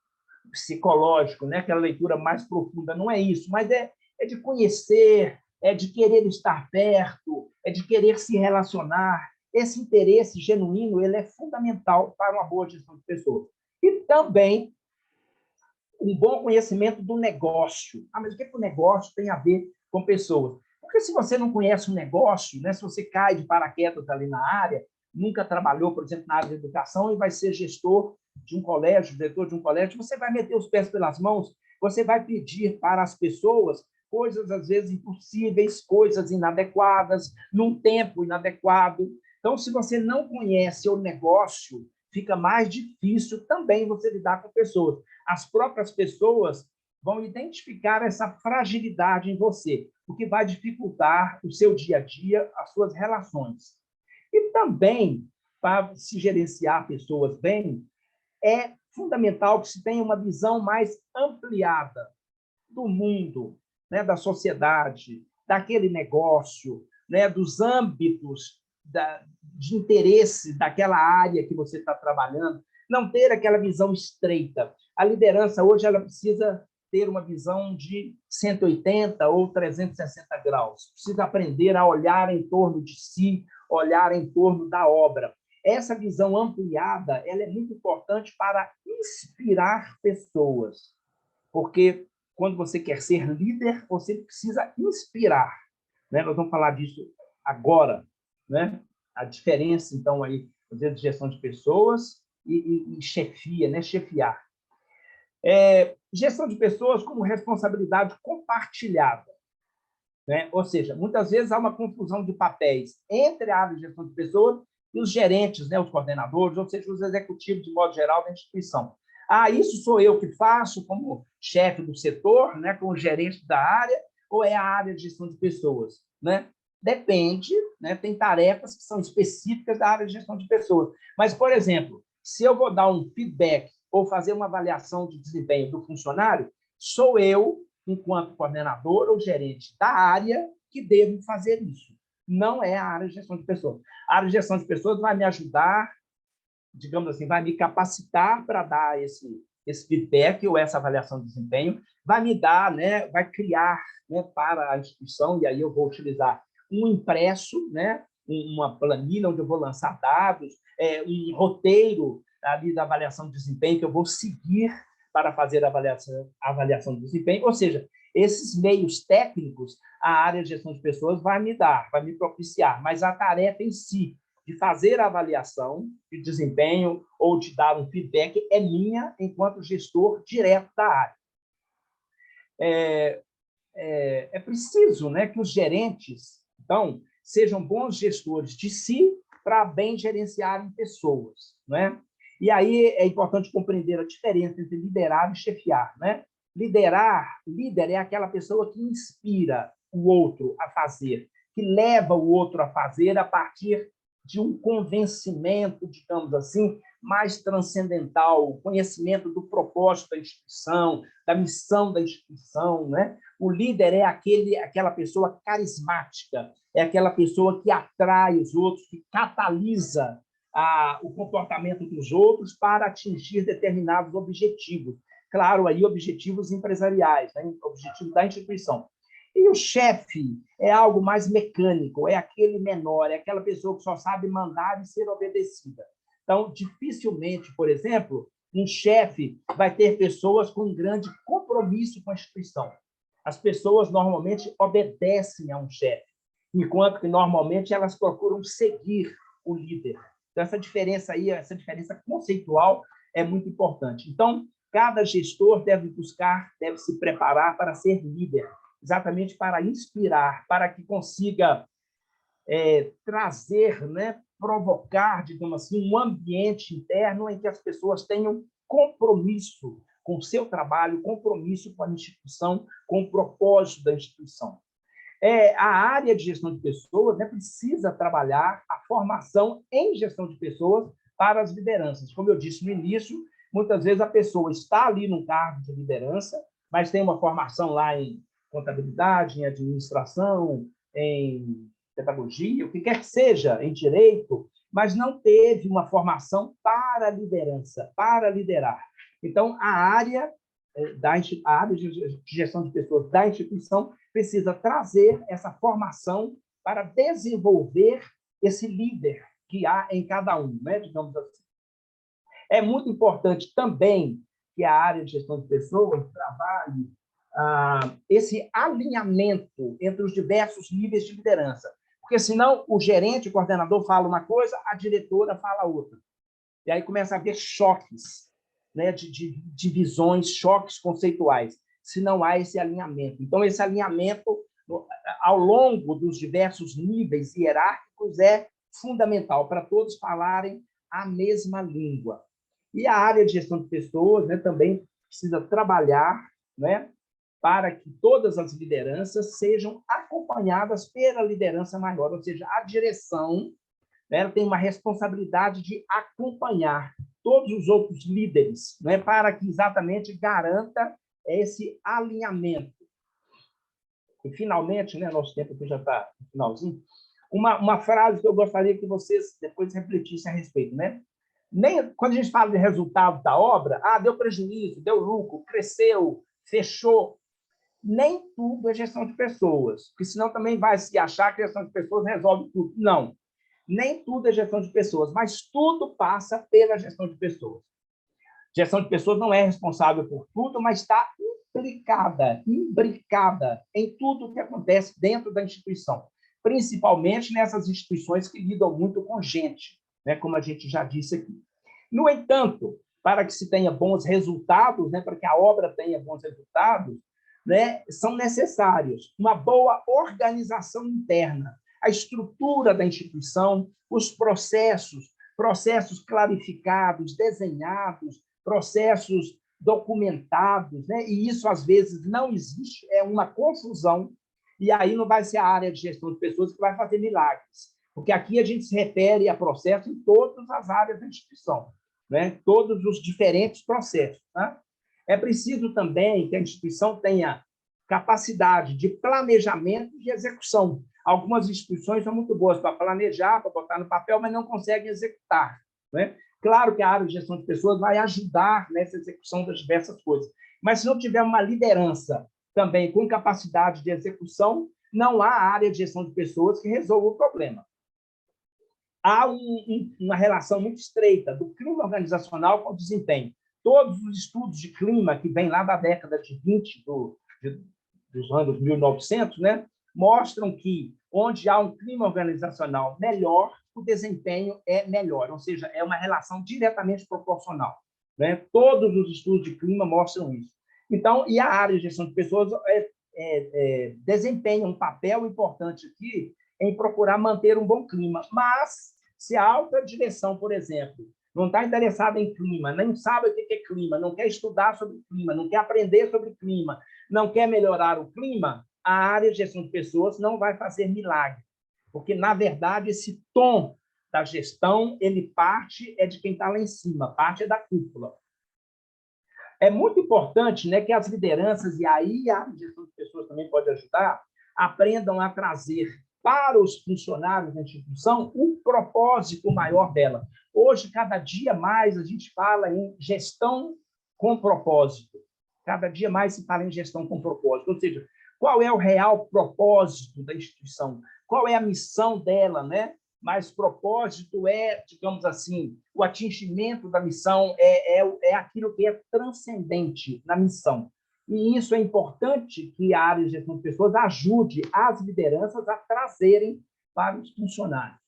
psicológico, né? Aquela leitura mais profunda, não é isso, mas é de conhecer, é de querer estar perto, é de querer se relacionar. Esse interesse genuíno ele é fundamental para uma boa gestão de pessoas. E também um bom conhecimento do negócio. Mas o que o negócio tem a ver com pessoas? Porque se você não conhece o negócio, né, se você cai de paraquedas ali na área, nunca trabalhou, por exemplo, na área de educação e vai ser gestor de um colégio, diretor de um colégio, você vai meter os pés pelas mãos, você vai pedir para as pessoas coisas, às vezes, impossíveis, coisas inadequadas, num tempo inadequado. Então, se você não conhece o negócio, fica mais difícil também você lidar com pessoas. As próprias pessoas vão identificar essa fragilidade em você, o que vai dificultar o seu dia a dia, as suas relações. E também, para se gerenciar pessoas bem, é fundamental que se tenha uma visão mais ampliada do mundo, né, da sociedade, daquele negócio, né, dos âmbitos de interesse daquela área que você está trabalhando, não ter aquela visão estreita. A liderança hoje ela precisa ter uma visão de 180 ou 360 graus. Precisa aprender a olhar em torno de si, olhar em torno da obra. Essa visão ampliada ela é muito importante para inspirar pessoas, porque quando você quer ser líder, você precisa inspirar. Né? Nós vamos falar disso agora. Né? A diferença, então, aí, de gestão de pessoas e chefia, né? Chefiar. Gestão de pessoas como responsabilidade compartilhada. Né? Ou seja, muitas vezes há uma confusão de papéis entre a área de gestão de pessoas e os gerentes, né? Os coordenadores, ou seja, os executivos, de modo geral, da instituição. Isso sou eu que faço como chefe do setor, né? Como gerente da área, ou é a área de gestão de pessoas? Né? Depende, né? Tem tarefas que são específicas da área de gestão de pessoas. Mas, por exemplo, se eu vou dar um feedback ou fazer uma avaliação de desempenho do funcionário, sou eu, enquanto coordenador ou gerente da área, que devo fazer isso. Não é a área de gestão de pessoas. A área de gestão de pessoas vai me ajudar, digamos assim, vai me capacitar para dar esse feedback ou essa avaliação de desempenho, vai me dar, né, vai criar, né, para a instituição, e aí eu vou utilizar um impresso, né, uma planilha onde eu vou lançar dados, um roteiro ali da avaliação de desempenho que eu vou seguir para fazer a avaliação de desempenho, ou seja, esses meios técnicos, a área de gestão de pessoas vai me dar, vai me propiciar, mas a tarefa em si, de fazer a avaliação de desempenho ou de dar um feedback, é minha enquanto gestor direto da área. É preciso, né, que os gerentes, então, sejam bons gestores de si para bem gerenciarem pessoas. Né? E aí é importante compreender a diferença entre liderar e chefiar. Né? Líder é aquela pessoa que inspira o outro a fazer, que leva o outro a fazer a partir de um convencimento, digamos assim, mais transcendental, o conhecimento do propósito da instituição, da missão da instituição. Né? O líder é aquela pessoa carismática, é aquela pessoa que atrai os outros, que catalisa o comportamento dos outros para atingir determinados objetivos. Claro, aí objetivos empresariais, né? Objetivos da instituição. E o chefe é algo mais mecânico, é aquele menor, é aquela pessoa que só sabe mandar e ser obedecida. Então, dificilmente, por exemplo, um chefe vai ter pessoas com um grande compromisso com a instituição. As pessoas normalmente obedecem a um chefe, enquanto que normalmente elas procuram seguir o líder. Então, essa diferença aí, essa diferença conceitual é muito importante. Então, cada gestor deve se preparar para ser líder, exatamente para inspirar, para que consiga trazer, né, provocar, digamos assim, um ambiente interno em que as pessoas tenham compromisso com o seu trabalho, compromisso com a instituição, com o propósito da instituição. A área de gestão de pessoas, né, precisa trabalhar a formação em gestão de pessoas para as lideranças. Como eu disse no início, muitas vezes a pessoa está ali num cargo de liderança, mas tem uma formação lá em contabilidade, em administração, em pedagogia, o que quer que seja, em direito, mas não teve uma formação para a liderança, para liderar. Então, a área de gestão de pessoas da instituição precisa trazer essa formação para desenvolver esse líder que há em cada um, né? Digamos assim. É muito importante também que a área de gestão de pessoas trabalhe esse alinhamento entre os diversos níveis de liderança, porque senão o gerente, o coordenador fala uma coisa, a diretora fala outra. E aí começa a haver choques né, de visões, choques conceituais, se não há esse alinhamento. Então, esse alinhamento, ao longo dos diversos níveis hierárquicos, é fundamental para todos falarem a mesma língua. E a área de gestão de pessoas, né, também precisa trabalhar, né, para que todas as lideranças sejam acompanhadas pela liderança maior, ou seja, a direção, né, ela tem uma responsabilidade de acompanhar todos os outros líderes, né, para que exatamente garanta esse alinhamento. E, finalmente, né, nosso tempo aqui já está no finalzinho, uma frase que eu gostaria que vocês depois refletissem a respeito, né? Nem, quando a gente fala de resultado da obra, deu prejuízo, deu lucro, cresceu, fechou. Nem tudo é gestão de pessoas, porque senão também vai se achar que a gestão de pessoas resolve tudo. Não, nem tudo é gestão de pessoas, mas tudo passa pela gestão de pessoas. Gestão de pessoas não é responsável por tudo, mas está implicada, imbricada em tudo o que acontece dentro da instituição, principalmente nessas instituições que lidam muito com gente, né, como a gente já disse aqui. No entanto, para que se tenha bons resultados, né, para que a obra tenha bons resultados, né, são necessários uma boa organização interna, a estrutura da instituição, os processos clarificados, desenhados, processos documentados, né? E isso, às vezes, não existe, é uma confusão, e aí não vai ser a área de gestão de pessoas que vai fazer milagres, porque aqui a gente se refere a processo em todas as áreas da instituição, né? Todos os diferentes processos. Tá? É preciso também que a instituição tenha capacidade de planejamento e de execução. Algumas instituições são muito boas para planejar, para botar no papel, mas não conseguem executar, né? Claro que a área de gestão de pessoas vai ajudar nessa execução das diversas coisas, mas se não tiver uma liderança também com capacidade de execução, não há área de gestão de pessoas que resolva o problema. Há uma relação muito estreita do clima organizacional com o desempenho. Todos os estudos de clima que vêm lá da década de 20, dos anos 1900, né, mostram que onde há um clima organizacional melhor, o desempenho é melhor, ou seja, é uma relação diretamente proporcional, né? Todos os estudos de clima mostram isso. Então, e a área de gestão de pessoas desempenha um papel importante aqui em procurar manter um bom clima, mas se a alta direção, por exemplo, não está interessada em clima, nem sabe o que é clima, não quer estudar sobre clima, não quer aprender sobre clima, não quer melhorar o clima, a área de gestão de pessoas não vai fazer milagre, porque, na verdade, esse tom da gestão, ele parte de quem está lá em cima, parte da cúpula. É muito importante, né, que as lideranças, e aí a gestão de pessoas também pode ajudar, aprendam a trazer para os funcionários da instituição o propósito maior dela. Hoje, cada dia mais, a gente fala em gestão com propósito. Cada dia mais se fala em gestão com propósito. Ou seja, qual é o real propósito da instituição? Qual é a missão dela, né? Mas propósito é, digamos assim, o atingimento da missão é aquilo que é transcendente na missão. E isso é importante que a área de gestão de pessoas ajude as lideranças a trazerem para os funcionários.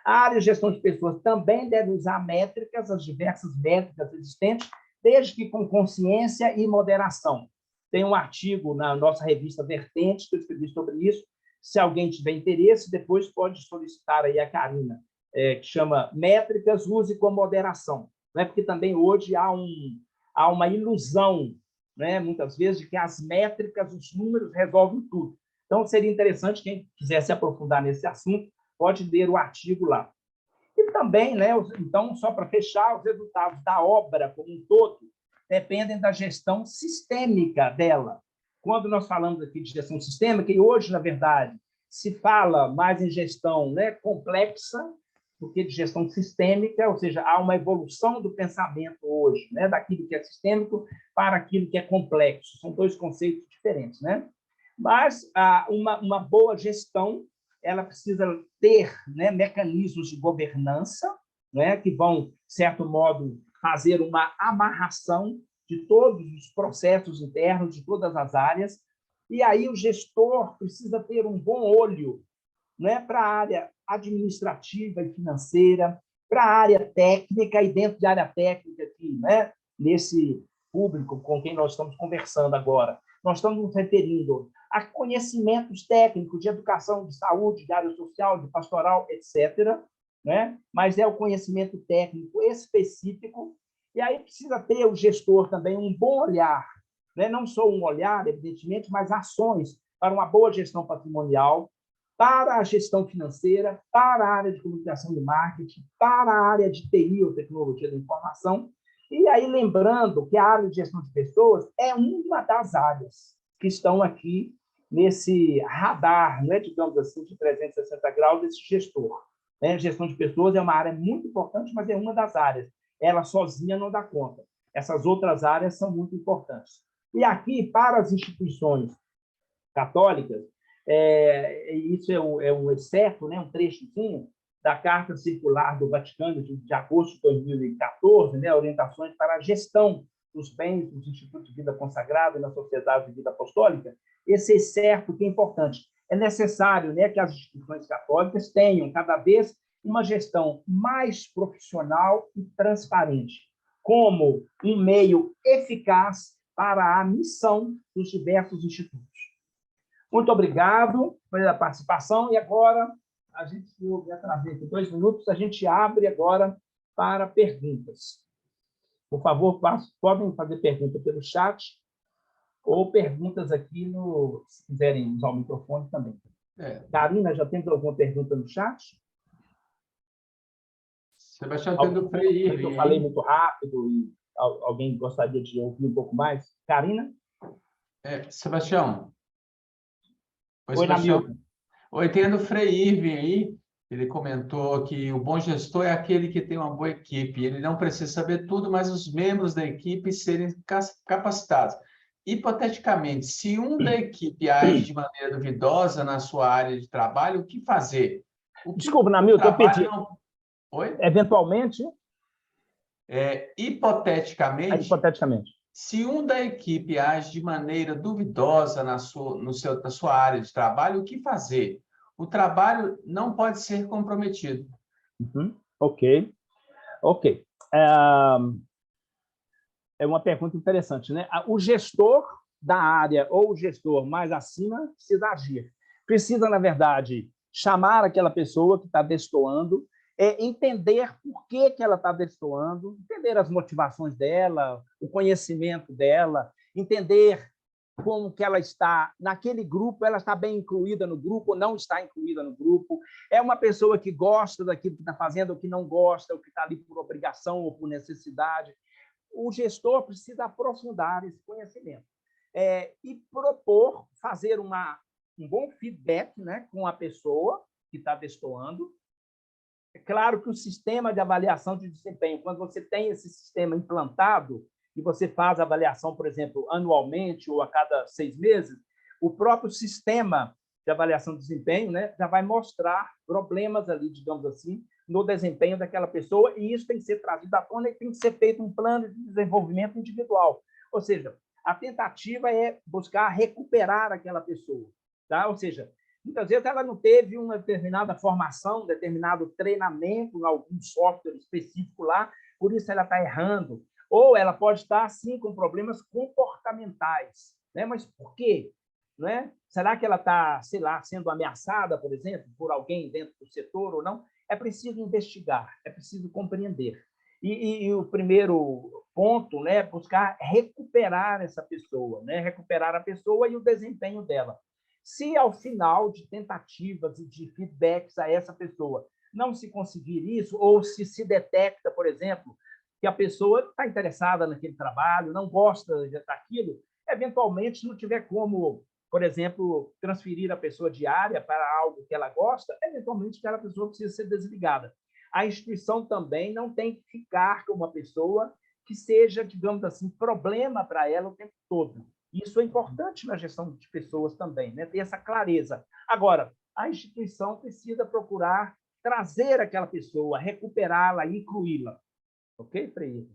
A área de gestão de pessoas também deve usar métricas, as diversas métricas existentes, desde que com consciência e moderação. Tem um artigo na nossa revista Vertentes que eu escrevi sobre isso. Se alguém tiver interesse, depois pode solicitar aí a Karina, que chama Métricas, use com moderação. Né? Porque também hoje há uma ilusão, né, muitas vezes, de que as métricas, os números resolvem tudo. Então, seria interessante, quem quiser se aprofundar nesse assunto, pode ler o artigo lá. E também, né, então, só para fechar, os resultados da obra como um todo dependem da gestão sistêmica dela. Quando nós falamos aqui de gestão sistêmica, e hoje, na verdade, se fala mais em gestão, né, complexa do que de gestão sistêmica, ou seja, há uma evolução do pensamento hoje, né, daquilo que é sistêmico para aquilo que é complexo. São dois conceitos diferentes, né? Mas uma boa gestão, ela precisa ter, né, mecanismos de governança, né, que vão, de certo modo, fazer uma amarração de todos os processos internos, de todas as áreas, e aí o gestor precisa ter um bom olho, né, para a área administrativa e financeira, para a área técnica, e dentro da área técnica aqui, né, nesse público com quem nós estamos conversando agora. Nós estamos nos referindo a conhecimentos técnicos de educação, de saúde, de área social, de pastoral, etc., né? Mas é o conhecimento técnico específico, e aí precisa ter o gestor também um bom olhar, né? Não só um olhar, evidentemente, mas ações para uma boa gestão patrimonial, para a gestão financeira, para a área de comunicação e marketing, para a área de TI, ou tecnologia da informação. E aí, lembrando que a área de gestão de pessoas é uma das áreas que estão aqui nesse radar, né, digamos assim, de 360 graus desse gestor. Né? Gestão de pessoas é uma área muito importante, mas é uma das áreas. Ela sozinha não dá conta. Essas outras áreas são muito importantes. E aqui, para as instituições católicas, isso é um excerto, né, um trechozinho da Carta Circular do Vaticano de agosto de 2014, né, orientações para a gestão dos bens dos institutos de vida consagrada e na sociedade de vida apostólica. Esse excerto que é importante. É necessário, né, que as instituições católicas tenham cada vez uma gestão mais profissional e transparente, como um meio eficaz para a missão dos diversos institutos. Muito obrigado pela participação. E agora, a gente através de 2 minutos, a gente abre agora para perguntas. Por favor, podem fazer perguntas pelo chat ou perguntas aqui, se quiserem usar o microfone também. Karina, já tem alguma pergunta no chat? Sebastião, tem do Frei Irving. Eu falei muito rápido e alguém gostaria de ouvir um pouco mais? Karina? Sebastião. Oi, Sebastião. Oi, tem do Frei Irving aí. Ele comentou que o bom gestor é aquele que tem uma boa equipe. Ele não precisa saber tudo, mas os membros da equipe serem capacitados. Hipoteticamente, se um da equipe age de maneira duvidosa na sua área de trabalho, o que fazer? Desculpa, Namilton, eu pedi. Oi? Eventualmente? Hipoteticamente, se um da equipe age de maneira duvidosa na sua área de trabalho, o que fazer? O trabalho não pode ser comprometido. Ok. É uma pergunta interessante, né? O gestor da área ou o gestor mais acima precisa agir. Precisa, na verdade, chamar aquela pessoa que está destoando, entender por que ela está destoando, entender as motivações dela, o conhecimento dela, entender como que ela está naquele grupo, ela está bem incluída no grupo ou não está incluída no grupo, é uma pessoa que gosta daquilo que está fazendo ou que não gosta, ou que está ali por obrigação ou por necessidade. O gestor precisa aprofundar esse conhecimento e propor, fazer um bom feedback, né, com a pessoa que está destoando. É claro que o sistema de avaliação de desempenho, quando você tem esse sistema implantado e você faz a avaliação, por exemplo, anualmente ou a cada 6 meses, o próprio sistema de avaliação de desempenho, né, já vai mostrar problemas ali, digamos assim, no desempenho daquela pessoa, e isso tem que ser trazido à tona e tem que ser feito um plano de desenvolvimento individual. Ou seja, a tentativa é buscar recuperar aquela pessoa, tá? Ou seja, muitas vezes ela não teve uma determinada formação, um determinado treinamento em algum software específico lá, por isso ela está errando. Ou ela pode estar, sim, com problemas comportamentais, né? Mas por quê? Não é? Será que ela está, sei lá, sendo ameaçada, por exemplo, por alguém dentro do setor ou não? É preciso investigar, é preciso compreender. E o primeiro ponto, né, é buscar recuperar essa pessoa, né? Recuperar a pessoa e o desempenho dela. Se, ao final de tentativas e de feedbacks a essa pessoa não se conseguir isso, ou se detecta, por exemplo, que a pessoa está interessada naquele trabalho, não gosta daquilo, eventualmente, se não tiver como, por exemplo, transferir a pessoa de área para algo que ela gosta, eventualmente aquela pessoa precisa ser desligada. A instituição também não tem que ficar com uma pessoa que seja, digamos assim, problema para ela o tempo todo. Isso é importante na gestão de pessoas também, né? Ter essa clareza. Agora, a instituição precisa procurar trazer aquela pessoa, recuperá-la, incluí-la. Ok, Frei?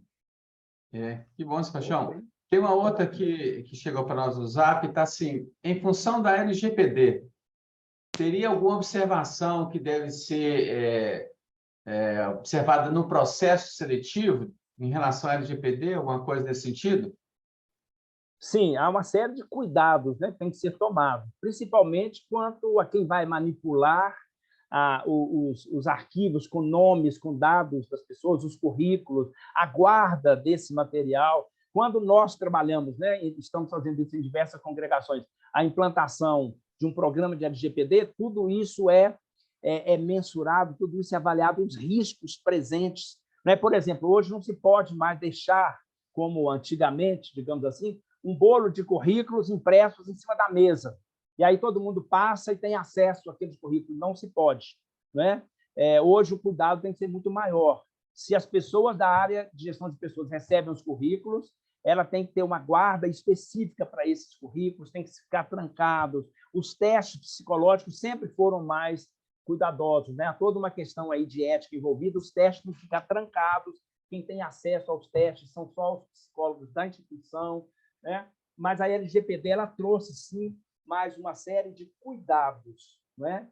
Que bom, Sebastião. Tem uma outra que chegou para nós no Zap, está assim, em função da LGPD, teria alguma observação que deve ser observada no processo seletivo em relação à LGPD, alguma coisa nesse sentido? Sim, há uma série de cuidados, né, que tem que ser tomados, principalmente quanto a quem vai manipular os arquivos com nomes, com dados das pessoas, os currículos, a guarda desse material. Quando nós trabalhamos, né, estamos fazendo isso em diversas congregações, a implantação de um programa de LGPD, tudo isso é mensurado, tudo isso é avaliado, os riscos presentes. Né? Por exemplo, hoje não se pode mais deixar, como antigamente, digamos assim, um bolo de currículos impressos em cima da mesa. E aí todo mundo passa e tem acesso àqueles currículos. Não se pode. Né? Hoje o cuidado tem que ser muito maior. Se as pessoas da área de gestão de pessoas recebem os currículos, ela tem que ter uma guarda específica para esses currículos, tem que ficar trancados. Os testes psicológicos sempre foram mais cuidadosos. Né? Há toda uma questão aí de ética envolvida, os testes têm que ficar trancados, quem tem acesso aos testes são só os psicólogos da instituição. Né? Mas a LGPD ela trouxe, sim, mais uma série de cuidados. Né?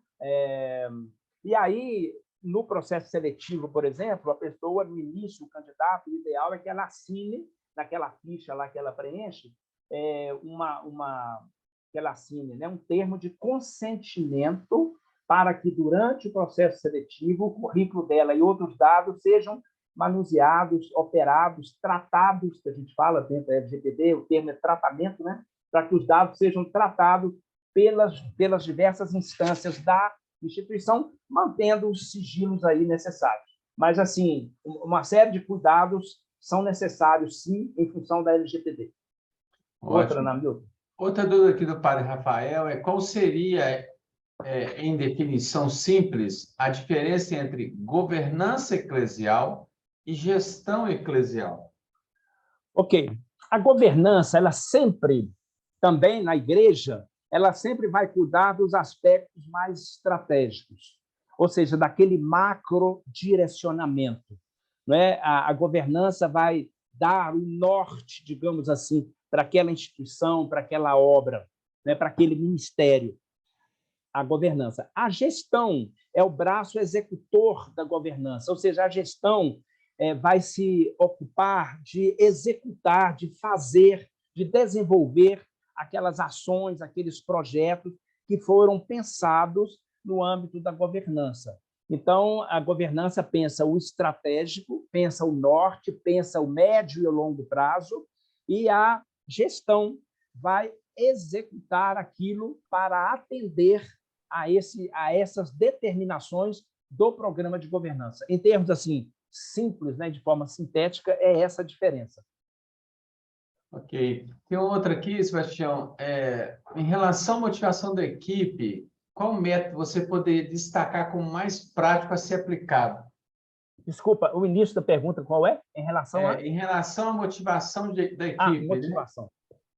E aí, no processo seletivo, por exemplo, a pessoa, no início, o candidato, o ideal é que ela assine, naquela ficha lá que ela preenche, que ela assine, né, um termo de consentimento para que, durante o processo seletivo, o currículo dela e outros dados sejam manuseados, operados, tratados, que a gente fala dentro da LGPD, o termo é tratamento, né, para que os dados sejam tratados pelas diversas instâncias da instituição, mantendo os sigilos aí necessários. Mas, assim, uma série de cuidados são necessários, sim, em função da LGPD. Outra, Namilton? Outra dúvida aqui do padre Rafael é qual seria, em definição simples, a diferença entre governança eclesial e gestão eclesial? Ok. A governança, ela sempre, também na igreja, ela sempre vai cuidar dos aspectos mais estratégicos, ou seja, daquele macro direcionamento. Né? A governança vai dar o norte, digamos assim, para aquela instituição, para aquela obra, né? Para aquele ministério. A governança. A gestão é o braço executor da governança, ou seja, a gestão vai se ocupar de executar, de fazer, de desenvolver aquelas ações, aqueles projetos que foram pensados no âmbito da governança. Então, a governança pensa o estratégico, pensa o norte, pensa o médio e o longo prazo, e a gestão vai executar aquilo para atender a essas determinações do programa de governança. Em termos assim simples, né, de forma sintética, é essa a diferença. Ok. Tem outra aqui, Sebastião. Em relação à motivação da equipe, qual método você poderia destacar como mais prático a ser aplicado? Desculpa, o início da pergunta qual é? Em relação a... Em relação à motivação da equipe, motivação. Né?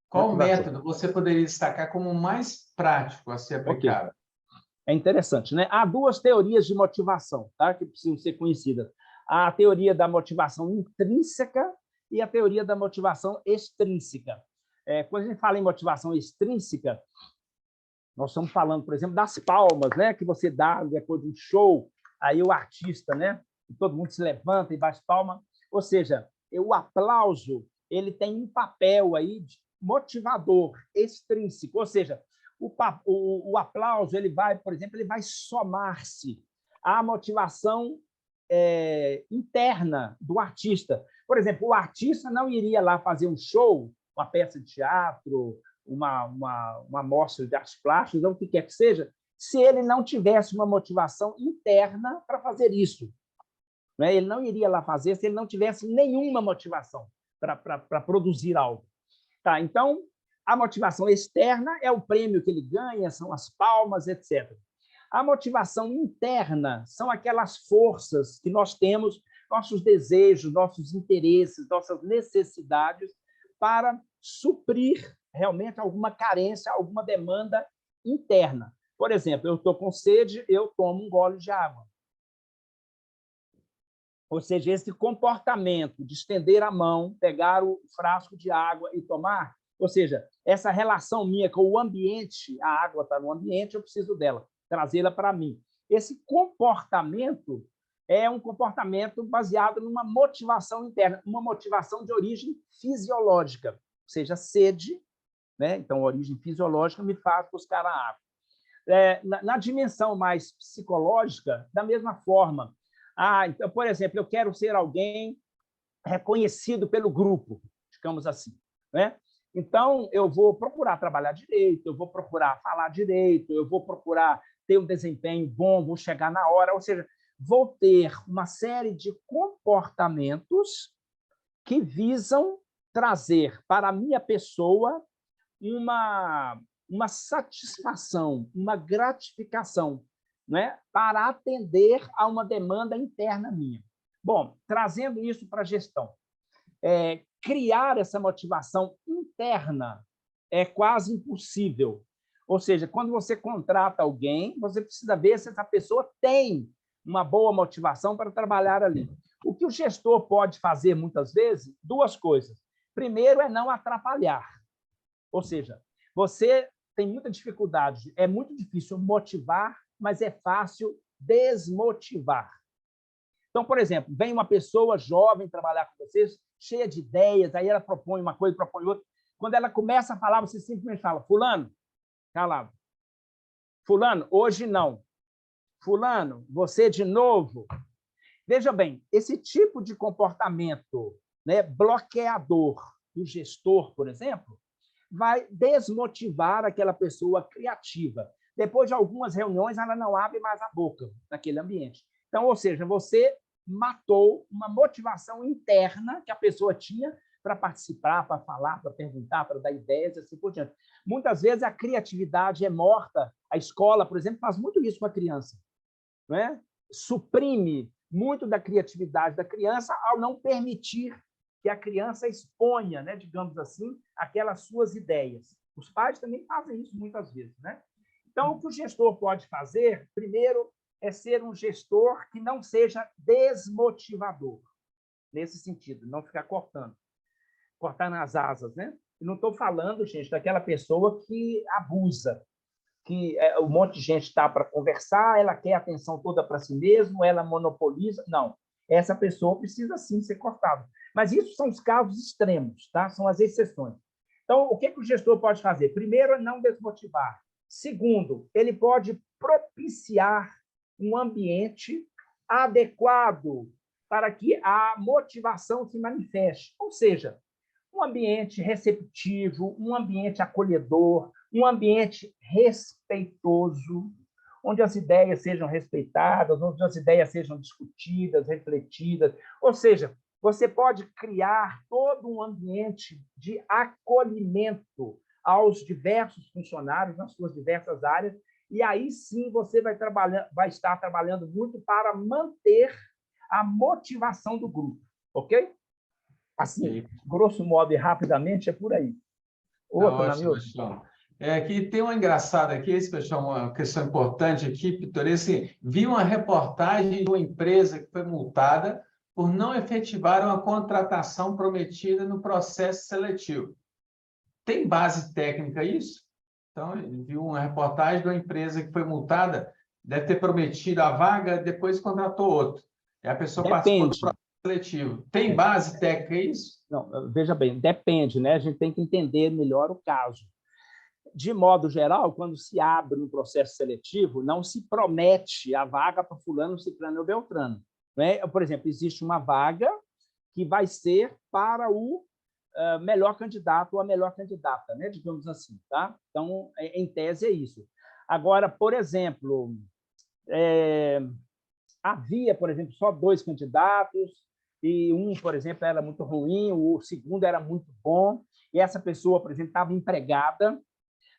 Qual motivação. método você poderia destacar como mais prático a ser aplicado? Okay. É interessante, né? Há duas teorias de motivação, tá? Que precisam ser conhecidas. A teoria da motivação intrínseca e a teoria da motivação extrínseca. Quando a gente fala em motivação extrínseca, nós estamos falando, por exemplo, das palmas, né? Que você dá depois de um show, aí o artista, né? Todo mundo se levanta e bate palma. Ou seja, o aplauso ele tem um papel aí motivador, extrínseco, ou seja, o aplauso ele vai, por exemplo, ele vai somar-se à motivação interna do artista. Por exemplo, o artista não iria lá fazer um show, uma peça de teatro, uma mostra de artes plásticas, ou o que quer que seja, se ele não tivesse uma motivação interna para fazer isso. Né? Ele não iria lá fazer se ele não tivesse nenhuma motivação para produzir algo. Tá, então, a motivação externa é o prêmio que ele ganha, são as palmas, etc. A motivação interna são aquelas forças que nós temos, nossos desejos, nossos interesses, nossas necessidades, para suprir realmente alguma carência, alguma demanda interna. Por exemplo, eu estou com sede, eu tomo um gole de água. Ou seja, esse comportamento de estender a mão, pegar o frasco de água e tomar, ou seja, essa relação minha com o ambiente, a água está no ambiente, eu preciso dela, trazê-la para mim. Esse comportamento é um comportamento baseado numa motivação interna, uma motivação de origem fisiológica, ou seja, sede, né? Então, a origem fisiológica me faz buscar a água. Na dimensão mais psicológica, da mesma forma. Então, por exemplo, eu quero ser alguém reconhecido pelo grupo, digamos assim, né? Então, eu vou procurar trabalhar direito, eu vou procurar falar direito, eu vou procurar ter um desempenho bom, vou chegar na hora, ou seja, vou ter uma série de comportamentos que visam trazer para a minha pessoa uma satisfação, uma gratificação, né, para atender a uma demanda interna minha. Bom, trazendo isso para a gestão, criar essa motivação interna é quase impossível. Ou seja, quando você contrata alguém, você precisa ver se essa pessoa tem uma boa motivação para trabalhar ali. O que o gestor pode fazer, muitas vezes, duas coisas. Primeiro, é não atrapalhar. Ou seja, você tem muita dificuldade, é muito difícil motivar, mas é fácil desmotivar. Então, por exemplo, vem uma pessoa jovem trabalhar com vocês, cheia de ideias, aí ela propõe uma coisa, propõe outra. Quando ela começa a falar, você simplesmente fala, fulano, calado. Fulano, hoje não. Fulano, você de novo. Veja bem, esse tipo de comportamento, né, bloqueador do gestor, por exemplo, vai desmotivar aquela pessoa criativa. Depois de algumas reuniões, ela não abre mais a boca naquele ambiente. Então, ou seja, você matou uma motivação interna que a pessoa tinha para participar, para falar, para perguntar, para dar ideias, assim por diante. Muitas vezes a criatividade é morta. A escola, por exemplo, faz muito isso com a criança, não é? Suprime muito da criatividade da criança ao não permitir que a criança exponha, né, digamos assim, aquelas suas ideias. Os pais também fazem isso muitas vezes, né? Então, o que o gestor pode fazer, primeiro, é ser um gestor que não seja desmotivador, nesse sentido, não ficar cortando as asas, né? E não estou falando, gente, daquela pessoa que abusa, que um monte de gente está para conversar, ela quer a atenção toda para si mesma, ela monopoliza. Não, essa pessoa precisa sim ser cortada. Mas isso são os casos extremos, tá? São as exceções. Então, o que o gestor pode fazer? Primeiro, é não desmotivar. Segundo, ele pode propiciar um ambiente adequado para que a motivação se manifeste. Ou seja, um ambiente receptivo, um ambiente acolhedor, um ambiente respeitoso, onde as ideias sejam respeitadas, onde as ideias sejam discutidas, refletidas. Ou seja, você pode criar todo um ambiente de acolhimento aos diversos funcionários nas suas diversas áreas, e aí sim você vai estar trabalhando muito para manter a motivação do grupo, ok? Assim, grosso modo e rapidamente, é por aí. Outra, ótimo, Paixão. Aqui tem uma engraçada aqui, esse Paixão, uma questão importante aqui, Pitor, assim, vi uma reportagem de uma empresa que foi multada por não efetivar uma contratação prometida no processo seletivo. Tem base técnica isso? Então, viu uma reportagem de uma empresa que foi multada, deve ter prometido a vaga, depois contratou outro. E a pessoa participou do processo seletivo. Tem base técnica isso? Não, veja bem, depende, né? A gente tem que entender melhor o caso. De modo geral, quando se abre um processo seletivo, não se promete a vaga para fulano, ciclano ou beltrano, né? Por exemplo, existe uma vaga que vai ser para o melhor candidato ou a melhor candidata, né? Digamos assim, tá? Então, em tese, é isso. Agora, por exemplo, havia, por exemplo, só 2 candidatos, e um, por exemplo, era muito ruim, o segundo era muito bom, e essa pessoa, por exemplo, estava empregada,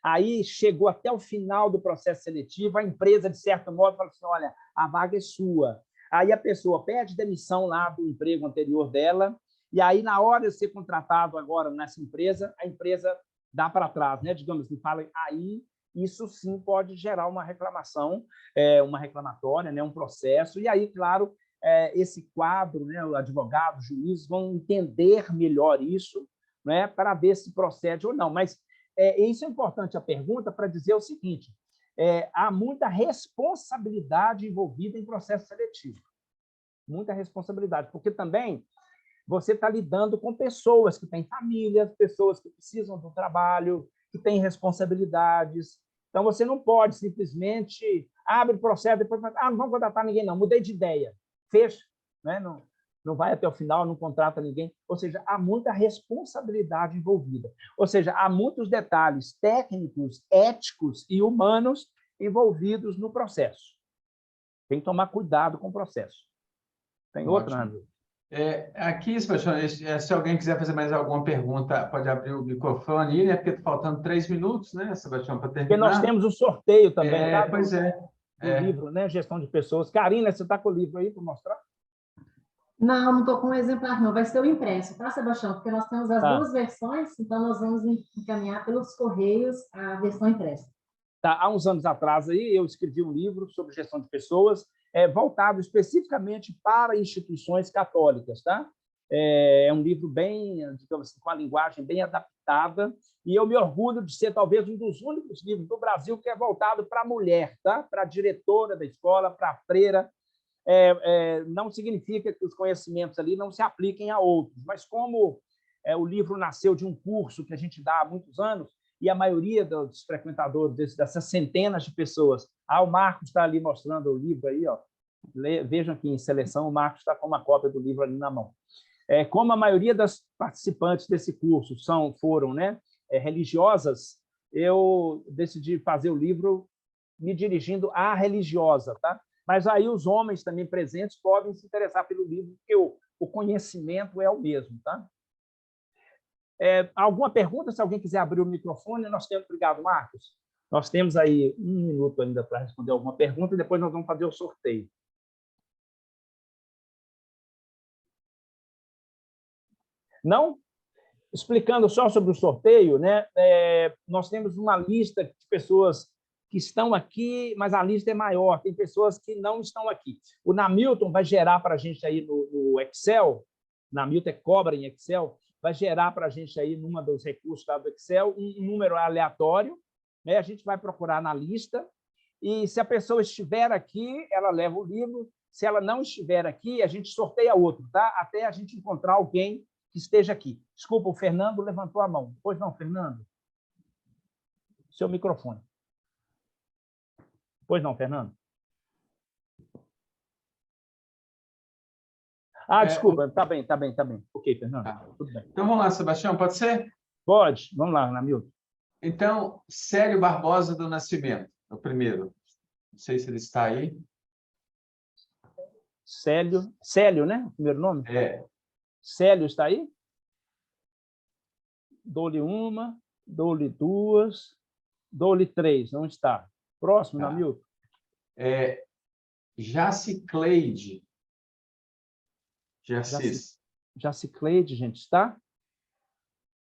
aí chegou até o final do processo seletivo, a empresa, de certo modo, falou assim, olha, a vaga é sua. Aí a pessoa pede demissão lá do emprego anterior dela, e aí, na hora de ser contratado agora nessa empresa, a empresa dá para trás, né? Digamos assim, fala, aí isso sim pode gerar uma reclamação, uma reclamatória, né? Um processo, e aí, claro, esse quadro, né? O advogado, o juiz vão entender melhor isso, né? Para ver se procede ou não. Mas isso é importante a pergunta para dizer o seguinte, há muita responsabilidade envolvida em processo seletivo. muita responsabilidade, porque também você está lidando com pessoas que têm famílias, pessoas que precisam do trabalho, que têm responsabilidades. Então, você não pode simplesmente abre o processo, depois fala, não vamos contratar ninguém, não, mudei de ideia, fecha, né? Não vai até o final, não contrata ninguém. Ou seja, há muita responsabilidade envolvida. Ou seja, há muitos detalhes técnicos, éticos e humanos envolvidos no processo. Tem que tomar cuidado com o processo. Tem outra, Ótimo. Aqui, Sebastião, se alguém quiser fazer mais alguma pergunta, pode abrir o microfone aí, né? Porque está faltando 3 minutos, né, Sebastião, para porque nós terminar. temos o sorteio também, tá? Pois é. Do livro, né? Gestão de Pessoas. Karina, você está com o livro aí para mostrar? Não estou com um exemplar, não. Vai ser o impresso, tá, Sebastião? Porque nós temos as duas versões, então nós vamos encaminhar pelos correios a versão impressa. Tá, há uns anos atrás, aí, eu escrevi um livro sobre gestão de pessoas, voltado especificamente para instituições católicas. Tá? É um livro bem, digamos assim, com a linguagem bem adaptada, e eu me orgulho de ser talvez um dos únicos livros do Brasil que é voltado para a mulher, tá? Para a diretora da escola, para a freira. Não significa que os conhecimentos ali não se apliquem a outros, mas como o livro nasceu de um curso que a gente dá há muitos anos, e a maioria dos frequentadores dessas centenas de pessoas, o Marcos está ali mostrando o livro aí, ó. Vejam aqui em seleção, o Marcos está com uma cópia do livro ali na mão. Como a maioria das participantes desse curso foram, né, religiosas, eu decidi fazer o livro me dirigindo à religiosa, tá? Mas aí os homens também presentes podem se interessar pelo livro, porque o conhecimento é o mesmo, tá? Alguma pergunta? Se alguém quiser abrir o microfone, nós temos. Obrigado, Marcos. Nós temos aí 1 minuto ainda para responder alguma pergunta e depois nós vamos fazer o sorteio. Não? Explicando só sobre o sorteio, né? Nós temos uma lista de pessoas que estão aqui, mas a lista é maior, tem pessoas que não estão aqui. O Namilton vai gerar para a gente aí no Excel, Namilton cobra em Excel, vai gerar para a gente aí, numa dos recursos do Excel, um número aleatório, né? A gente vai procurar na lista, e se a pessoa estiver aqui, ela leva o livro, se ela não estiver aqui, a gente sorteia outro, tá? Até a gente encontrar alguém que esteja aqui. Desculpa, o Fernando levantou a mão. Pois não, Fernando? Seu microfone. Pois não, Fernando? Desculpa, tá bem. Ok, Fernando, tudo bem. Então, vamos lá, Sebastião, pode ser? Pode, vamos lá, Namilton. Então, Célio Barbosa do Nascimento, é o primeiro. Não sei se ele está aí. Célio, né? O primeiro nome? Célio está aí? Dou-lhe uma, dou-lhe duas, dou-lhe três. Não está. Próximo, Namilton. Jacicleide. Jacicleide, gente, está?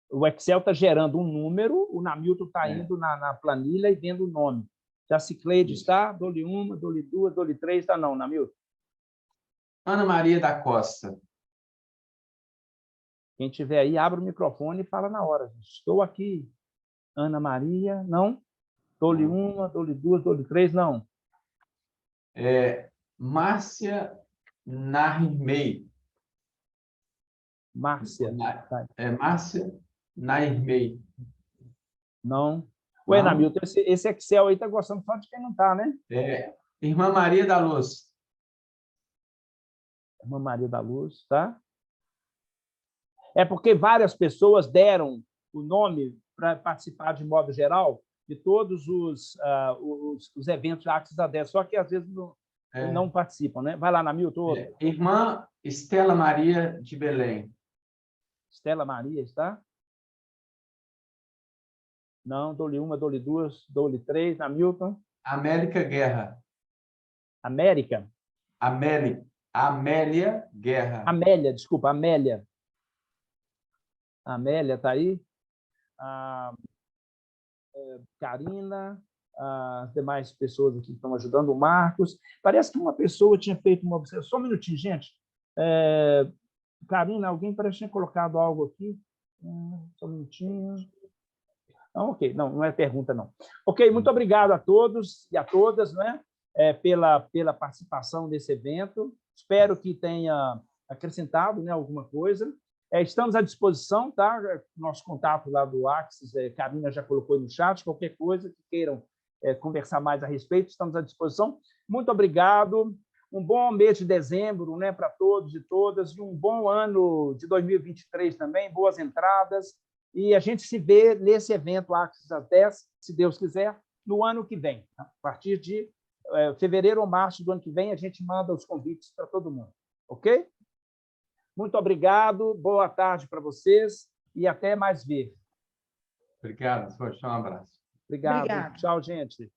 O Excel está gerando um número, o Namilton está indo na planilha e vendo o nome. Jacicleide está? Dou-lhe uma, dou-lhe duas, dou-lhe três. Está não, Namilton? Ana Maria da Costa. Quem tiver aí, abre o microfone e fala na hora. Estou aqui. Ana Maria, não? Dou-lhe uma, dou-lhe duas, dou-lhe três, não. Márcia Nairmei. Márcia. Márcia Nairmei. Não. Ué, Namilton, esse Excel aí está gostando só de quem não está, né? Irmã Maria da Luz. Irmã Maria da Luz, tá? É porque várias pessoas deram o nome para participar de modo geral de todos os eventos da Axis da 10, só que às vezes não participam, né? Vai lá, Namilton. Irmã Estela Maria de Belém. Estela Maria, está? Não, dou-lhe uma, dou-lhe duas, dou-lhe três. Namilton. América Guerra. América? Amélia Guerra. Amélia, desculpa, Amélia. Amélia está aí? Karina, as demais pessoas aqui que estão ajudando, o Marcos. Parece que uma pessoa tinha feito uma observação. Só um minutinho, gente. Karina, alguém parece que tinha colocado algo aqui. Só um minutinho. Não, ok, não é pergunta, não. Ok, muito obrigado a todos e a todas, né, pela participação nesse evento. Espero que tenha acrescentado, né, alguma coisa. Estamos à disposição, tá? Nosso contato lá do Axis, Karina já colocou no chat, qualquer coisa que queiram conversar mais a respeito, estamos à disposição. Muito obrigado. Um bom mês de dezembro, né, para todos e todas, e um bom ano de 2023 também, boas entradas. E a gente se vê nesse evento Axis às 10, se Deus quiser, no ano que vem. A partir de fevereiro ou março do ano que vem, a gente manda os convites para todo mundo. Ok? Muito obrigado, boa tarde para vocês e até mais ver. Obrigado, Sebastião. Um abraço. Obrigado. Obrigada. Tchau, gente.